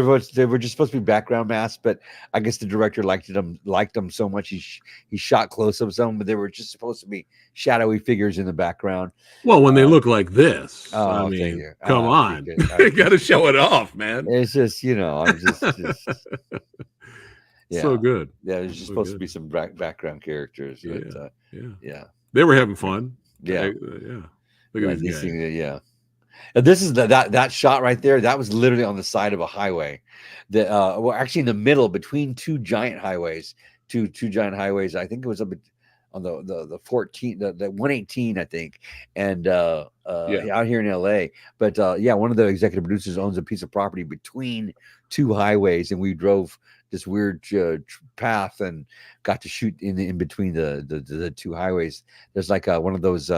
were just supposed to be background masks, but I guess the director liked them so much he shot close-ups of them, but they were just supposed to be shadowy figures in the background. Well, when they look like this, I thank mean, you. come on, you got to show it off, man. It's just, I'm just yeah. So good. Yeah, there's just supposed to be some background characters. But, yeah. They were having fun. Yeah. Look at this guy. Yeah. And this is that shot right there. That was literally on the side of a highway. Actually in the middle between two giant highways. Two giant highways. I think it was up on the 14, the 118, I think, and out here in LA. But one of the executive producers owns a piece of property between two highways, and we drove this weird path and got to shoot in between the two highways. There's like one of those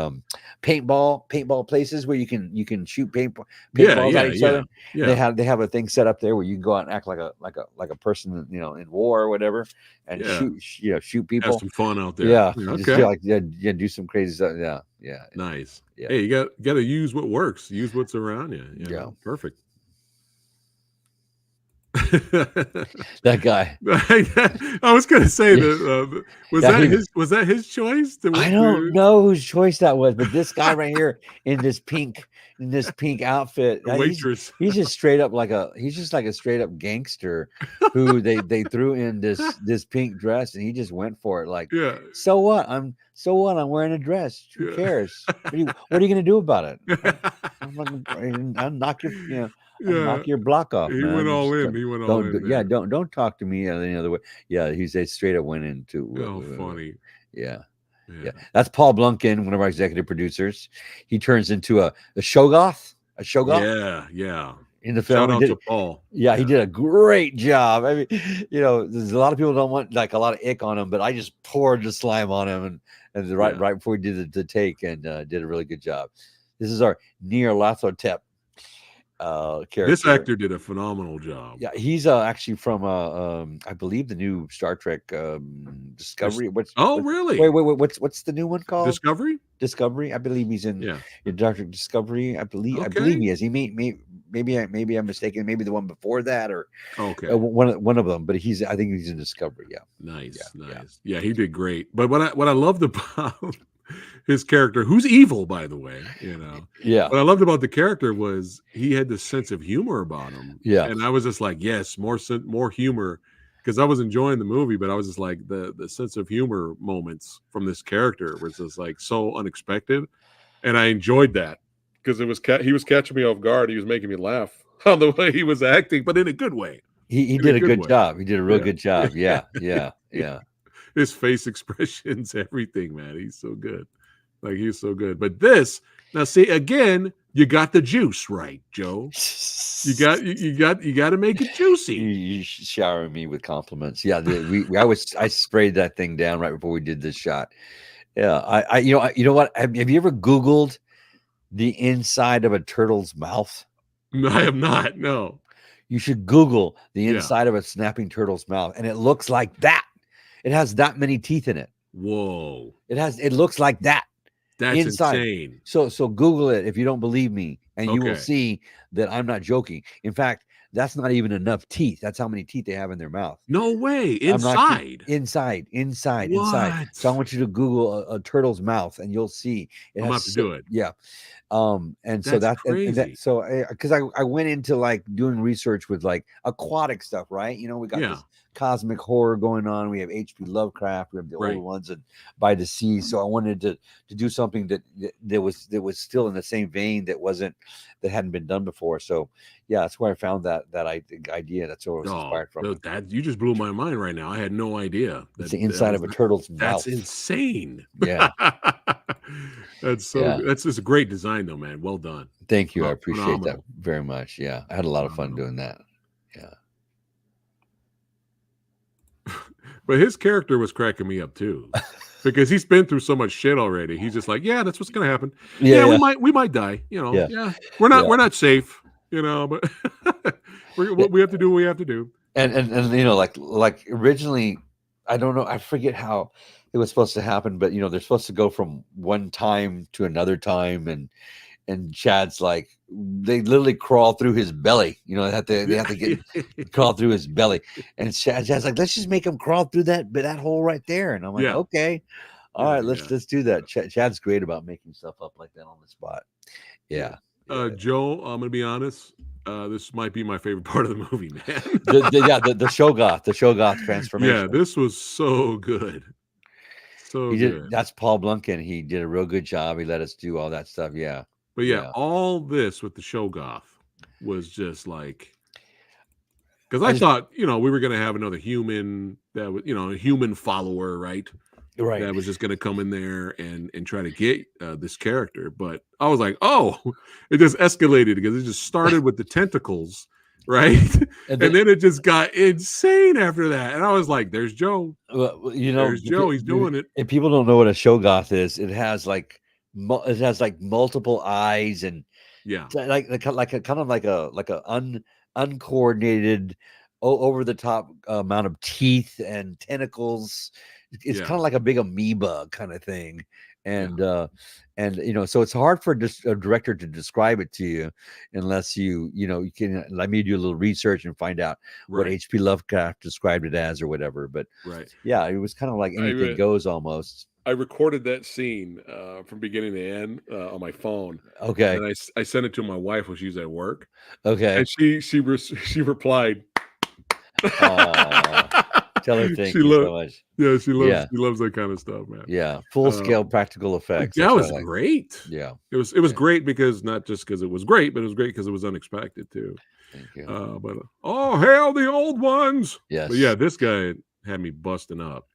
paintball places where you can shoot paintballs at each other. Yeah. They have a thing set up there where you can go out and act like a person in war or whatever and shoot people. Have some fun out there. Yeah. Okay. Just do some crazy stuff. Yeah. Nice. Yeah. Hey, you got to use what works. Use what's around you. Yeah. Perfect. That guy. I was gonna say that was that his choice? I don't know whose choice that was, but this guy right here in this pink outfit, waitress. He's just straight up like a straight up gangster who they threw in this pink dress, and he just went for it. Like, so what? I'm wearing a dress. Who cares? What are you gonna do about it? I'll knock your knock your block off. He man. went all in. He went all in. Yeah, don't talk to me any other way. Yeah, he straight up went into. Funny. Yeah. That's Paul Blunkin, one of our executive producers. He turns into a Shoggoth. A Shoggoth. Yeah. in the Shout film. out to Paul. Yeah, he did a great job. I mean, there's a lot of people don't want like a lot of ick on him, but I just poured the slime on him and right before we did the take and did a really good job. This is our Nyarlathotep character. This actor did a phenomenal job. Yeah, he's actually from I believe the new Star Trek Discovery. Really? Wait, what's the new one called? Discovery, I believe he's in Star Trek Discovery. I believe he is. He maybe I'm mistaken. Maybe the one before that or one of them. But I think he's in Discovery. Yeah. Nice. Yeah, he did great. But what I loved about his character, who's evil, by the way, Yeah. What I loved about the character was he had this sense of humor about him. Yeah. And I was just like, yes, more humor, because I was enjoying the movie, but I was just like the sense of humor moments from this character was just like so unexpected, and I enjoyed that because he was catching me off guard. He was making me laugh on the way he was acting, but in a good way. He did a good job. He did a real good job. Yeah. His face expressions, everything, man. He's so good. Like, he's so good. But this, now see, again, you got the juice right, Joe. You got to make it juicy. You shower me with compliments. Yeah, I sprayed that thing down right before we did this shot. Yeah, you know what? Have you ever Googled the inside of a turtle's mouth? No, I have not. No. You should Google the inside of a snapping turtle's mouth, and it looks like that. It has that many teeth in it. Whoa! It looks like that. That's inside. Insane. So Google it if you don't believe me, and you will see that I'm not joking. In fact, that's not even enough teeth. That's how many teeth they have in their mouth. No way. Inside. Inside. So I want you to Google a turtle's mouth, and you'll see. I'm gonna have to do it. Yeah. And so that's crazy. Because I went into like doing research with like aquatic stuff, right? We got this cosmic horror going on. We have H.P. Lovecraft. We have the older ones and By the Sea. So I wanted to do something that was still in the same vein that hadn't been done before. So yeah, that's where I found that idea. That's where I was inspired from. That you just blew my mind right now. I had no idea. It's the inside of a turtle's mouth. That's insane. Yeah. That's so. That's just a great design, though, man. Well done. Thank you. I appreciate that very much. Yeah, I had a lot of fun doing that. Yeah. But his character was cracking me up too, because he's been through so much shit already. He's just like, yeah, that's what's gonna happen. Yeah, we might die. Yeah, we're not safe. But we have to do what we have to do. And like originally, I don't know. I forget how it was supposed to happen, but they're supposed to go from one time to another time, and Chad's like, they literally crawl through his belly. They have to crawl through his belly, and Chad's like, let's just make him crawl through that hole right there. And I'm like, okay, all right, let's do that. Chad's great about making stuff up like that on the spot. Yeah. Joe, I'm gonna be honest. This might be my favorite part of the movie, man. the Shoggoth transformation. Yeah, this was so good. That's Paul Blunken. He did a real good job. He let us do all that stuff. Yeah. But all this with the Shoggoth was just like, because I thought, we were going to have another human that was, a human follower, right? Right. That was just going to come in there and try to get this character. But I was like, oh, it just escalated because it just started with the tentacles, right? And then it just got insane after that. And I was like, there's Joe. There's Joe. He's doing it. If people don't know what a Shoggoth is, it has like multiple eyes and like a uncoordinated over the top amount of teeth and tentacles. It's kind of like a big amoeba kind of thing. And so it's hard for a director to describe it to you unless you can let me do a little research and find out what H.P. Lovecraft described it as or whatever. But yeah, it was kind of like anything goes almost. I recorded that scene from beginning to end on my phone. Okay, and I sent it to my wife when she was at work. Okay, and she replied. Tell her thank you so much. Yeah, she loves that kind of stuff, man. Yeah, full scale practical effects. That was great. Yeah, it was great because not just because it was great, but it was great because it was unexpected too. Thank you. But oh, hail the old ones! Yes, but yeah, this guy had me busting up,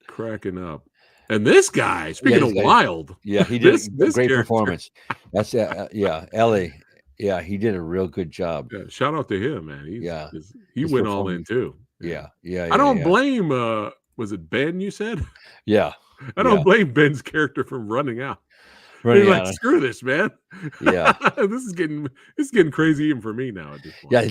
cracking up. And this guy, speaking of wild, yeah, he did this a great character. performance. That's yeah, Ellie. Yeah, he did a real good job. Yeah, shout out to him, man. He his went all in too. Yeah. I don't blame. Was it Ben? You said. Yeah. I don't blame Ben's character from running out. Running He's out. like, screw this, man. Yeah. this is getting crazy even for me now at this point. Yeah,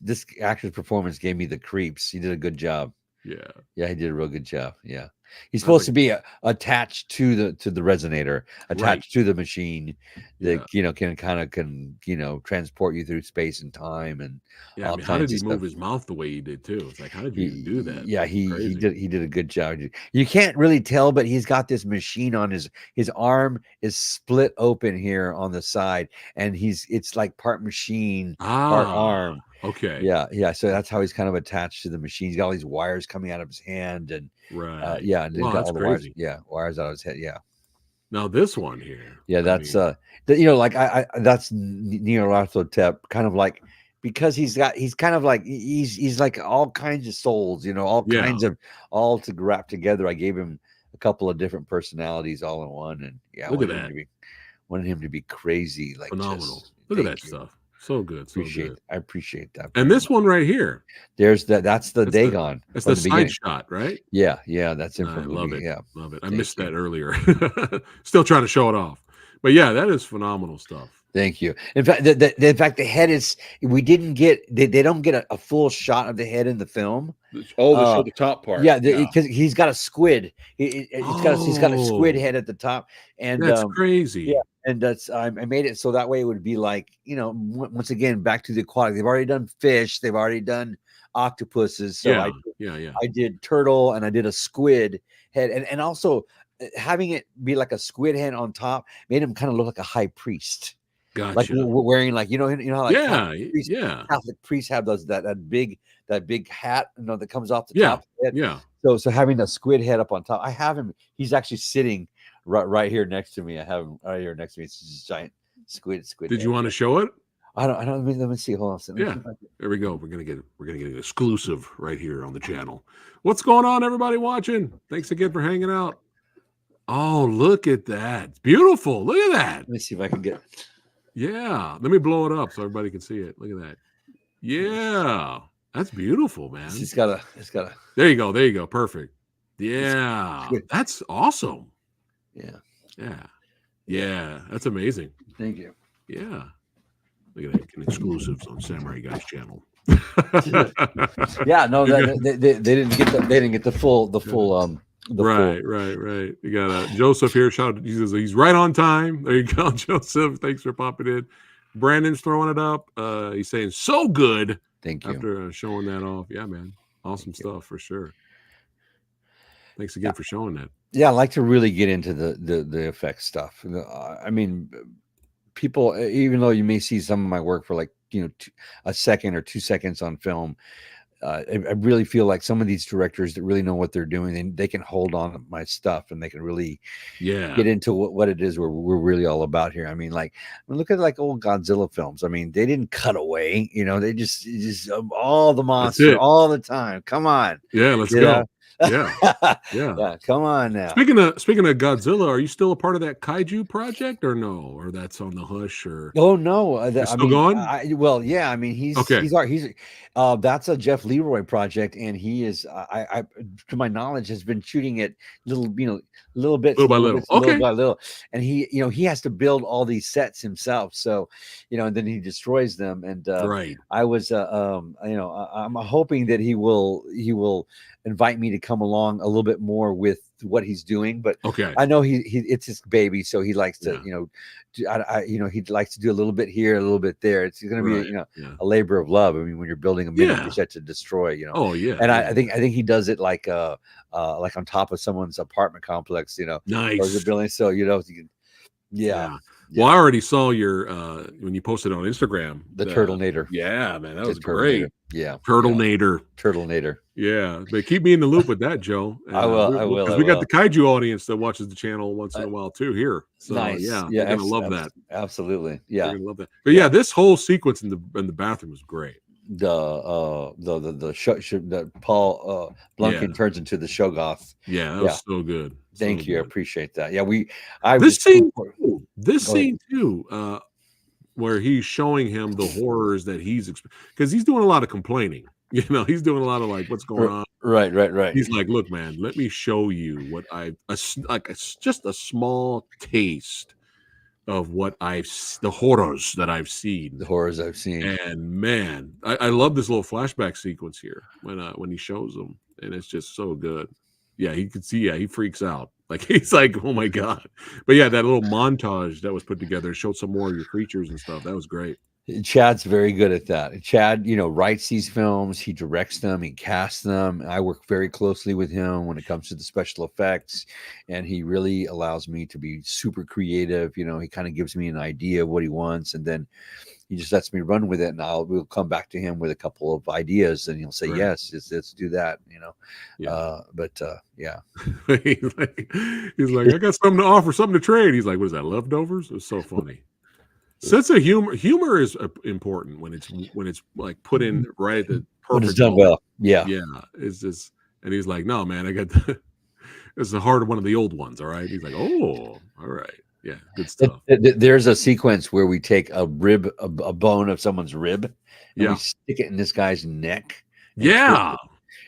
this actor's performance gave me the creeps. He did a good job. Yeah. Yeah, he did a real good job. Yeah. He's supposed to be attached to the resonator, attached to the machine that can transport you through space and time and yeah. I mean, how did he move his mouth the way he did too? It's like, how did you even do that? Yeah, he did a good job. You can't really tell, but he's got this machine on his arm is split open here on the side, and it's like part machine, part arm. Okay. Yeah. So that's how he's kind of attached to the machine. He's got all these wires coming out of his hand, and right. Yeah, and he's got all the wires. Crazy. Yeah, wires out of his head. Yeah. Now this one here. Yeah, that's that's Nyarlathotep, kind of like, because he's kind of like he's like all kinds of souls, all kinds of all to wrap together. I gave him a couple of different personalities all in one, and yeah, look at that. Wanted him to be crazy, like phenomenal. Look at that stuff. So good. I appreciate that. And this one right here. That's the Dagon. That's the side shot, right? Yeah. That's in I love it. Yeah. Love it. I missed that earlier. Still trying to show it off. But yeah, that is phenomenal stuff. Thank you. In fact, the head is, we didn't get, they don't get a full shot of the head in the film. Oh, they show the top part. Yeah, because he's got a squid. He's got a squid head at the top, and that's crazy. Yeah, and that's I made it so that way it would be like, once again, back to the aquatic. They've already done fish. They've already done octopuses. So I did turtle, and I did a squid head, and also having it be like a squid head on top made him kind of look like a high priest. Gotcha. Like wearing, like, how like Catholic priests have that big hat, that comes off the top of the head. Yeah. So having the squid head up on top, I have him. He's actually sitting right here next to me. I have him right here next to me. It's just giant squid. Did head. you want to show it? I don't. Let me see. Hold on. Yeah. There we go. We're gonna get an exclusive right here on the channel. What's going on, everybody watching? Thanks again for hanging out. Oh, look at that! It's beautiful. Look at that. Let me see if I can get. Yeah, let me blow it up so everybody can see it. Look at that. Yeah, that's beautiful, man. It's got a. There you go. Perfect. Yeah, that's awesome. Yeah. That's amazing. Thank you. Yeah. Look at that. Exclusives on Samurai Guy's channel. Yeah, no, they didn't get the full. Right. You got Joseph here. Shout out. He's right on time. There you go, Joseph. Thanks for popping in. Brandon's throwing it up. He's saying so good. Thank you. After showing that off. Yeah, man. Awesome stuff for sure. Thanks again for showing that. Yeah, I like to really get into the effects stuff. I mean, people, even though you may see some of my work for like, a second or 2 seconds on film, I really feel like some of these directors that really know what they're doing, and they can hold on to my stuff, and they can really get into what it is we're really all about here. I mean, look at like old Godzilla films. I mean, they didn't cut away, they just all the monster all the time. Come on. Yeah, let's go. Yeah. Come on now. Speaking of Godzilla, are you still a part of that kaiju project or no? Or that's on the hush? Or oh no, still going? I mean, he's that's a Jeff Leroy project, and he is, I to my knowledge, has been shooting it little bits, little by little, and he has to build all these sets himself. So, and then he destroys them. And right, I was, I'm hoping that he will invite me to come along a little bit more with what he's doing, but I know he it's his baby, so he likes to he likes to do a little bit here, a little bit there. It's going to be a labor of love. I mean, when you're building a miniature set to destroy, and I think he does it like on top of someone's apartment complex, nice, or the building, so you can, yeah. Well, I already saw your when you posted on Instagram the Turtle-nator. Yeah, man, that was great. Yeah, Turtle-nator. Yeah, but keep me in the loop with that, Joe. I will. Because we got the kaiju audience that watches the channel once in a while too here. So nice. Yeah, they're gonna love that. Absolutely. Yeah, they're gonna love that. But yeah, this whole sequence in the bathroom is great. The show that Paul Blunkin turns into the Shoggoth. Yeah, that was so good. Thank you. I appreciate that. Yeah, this scene too, where he's showing him the horrors that he's because he's doing a lot of complaining. He's doing a lot of like, what's going on? Right. He's like, look, man, let me show you what just a small taste of the horrors that I've seen. The horrors I've seen. And man, I love this little flashback sequence here when he shows them, and it's just so good. Yeah, he could see. Yeah, he freaks out. Like he's like, oh my god. But yeah, that little montage that was put together showed some more of your creatures and stuff. That was great. Chad's very good at that. Chad, writes these films, he directs them, he casts them. I work very closely with him when it comes to the special effects, and he really allows me to be super creative. He kind of gives me an idea of what he wants, and then he just lets me run with it, and we'll come back to him with a couple of ideas, and he'll say, right. Yes, let's do that. Yeah. Yeah. he's like, I got something to offer, something to trade. He's like, what is that, leftovers? It's so funny. Sense of humor is important when it's like put in right at the perfect. When it's done well, yeah. It's just, and he's like, no, man, I got it's the heart of one of the old ones. All right. He's like, oh, all right, yeah, good stuff. There's a sequence where we take a rib, a bone of someone's rib, and we stick it in this guy's neck. Yeah.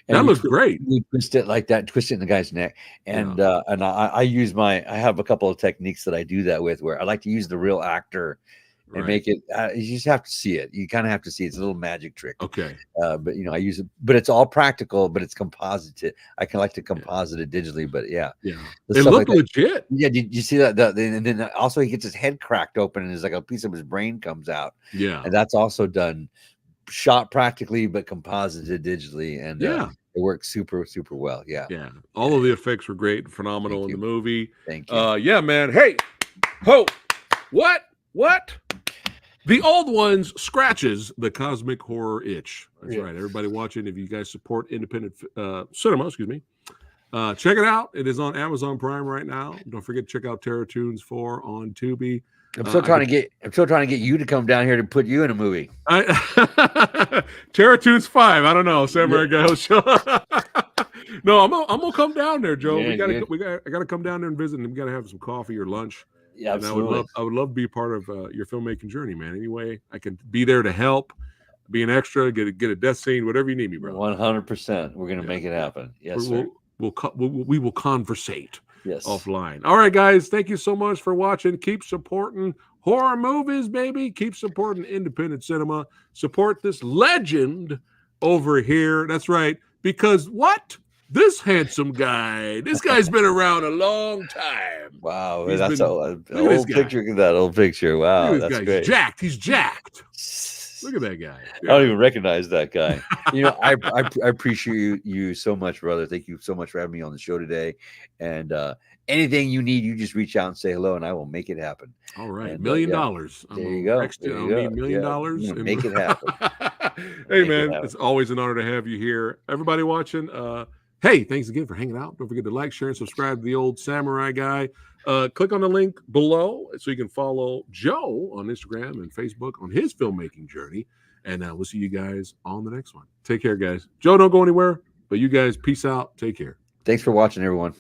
That looks great. We twist it like that, twist it in the guy's neck. And I use I have a couple of techniques that I do that with, where I like to use the real actor and make it, you just have to see it. You kind of have to see it. It's a little magic trick. Okay. But I use it, but it's all practical, but it's composited. I can like to composite it digitally, but yeah. It looked legit. Yeah. Did you see that? And then also he gets his head cracked open and there's like a piece of his brain comes out. Yeah. And that's also done, shot practically, but composited digitally. And it works super, super well. Yeah. Yeah. All of the effects were great and phenomenal in the movie. Thank you. Yeah, man. Hey, what? The old ones scratches the cosmic horror itch. That's right. Everybody watching, if you guys support independent cinema, check it out. It is on Amazon Prime right now. Don't forget to check out Terror Tunes 4 on Tubi. I'm still trying to get you to come down here to put you in a movie. Terror Tunes 5. I don't know. Samurai Guy show. No, I'm gonna come down there, Joe. Yeah, I gotta come down there and visit, and we gotta have some coffee or lunch. Yeah, and absolutely. I would love to be a part of your filmmaking journey, man. Anyway, I can be there to help, be an extra, get a death scene, whatever you need me, bro. 100%. We're gonna make it happen. Yes, sir. We will conversate. Yes. Offline. All right, guys. Thank you so much for watching. Keep supporting horror movies, baby. Keep supporting independent cinema. Support this legend over here. That's right. Because this handsome guy, this guy's been around a long time. Wow. That's an old picture. Look at that old picture. Wow. That's great. Jacked. He's jacked. Look at that guy. Yeah. I don't even recognize that guy. I appreciate you so much, brother. Thank you so much for having me on the show today. And anything you need, you just reach out and say hello, and I will make it happen. All right. $1 million. There you go. $1 million. Make it happen. Hey, man, it's always an honor to have you here. Everybody watching, hey, thanks again for hanging out. Don't forget to like, share, and subscribe to the Old Samurai Guy. Click on the link below so you can follow Joe on Instagram and Facebook on his filmmaking journey. And we'll see you guys on the next one. Take care, guys. Joe, don't go anywhere. But you guys, peace out. Take care. Thanks for watching, everyone.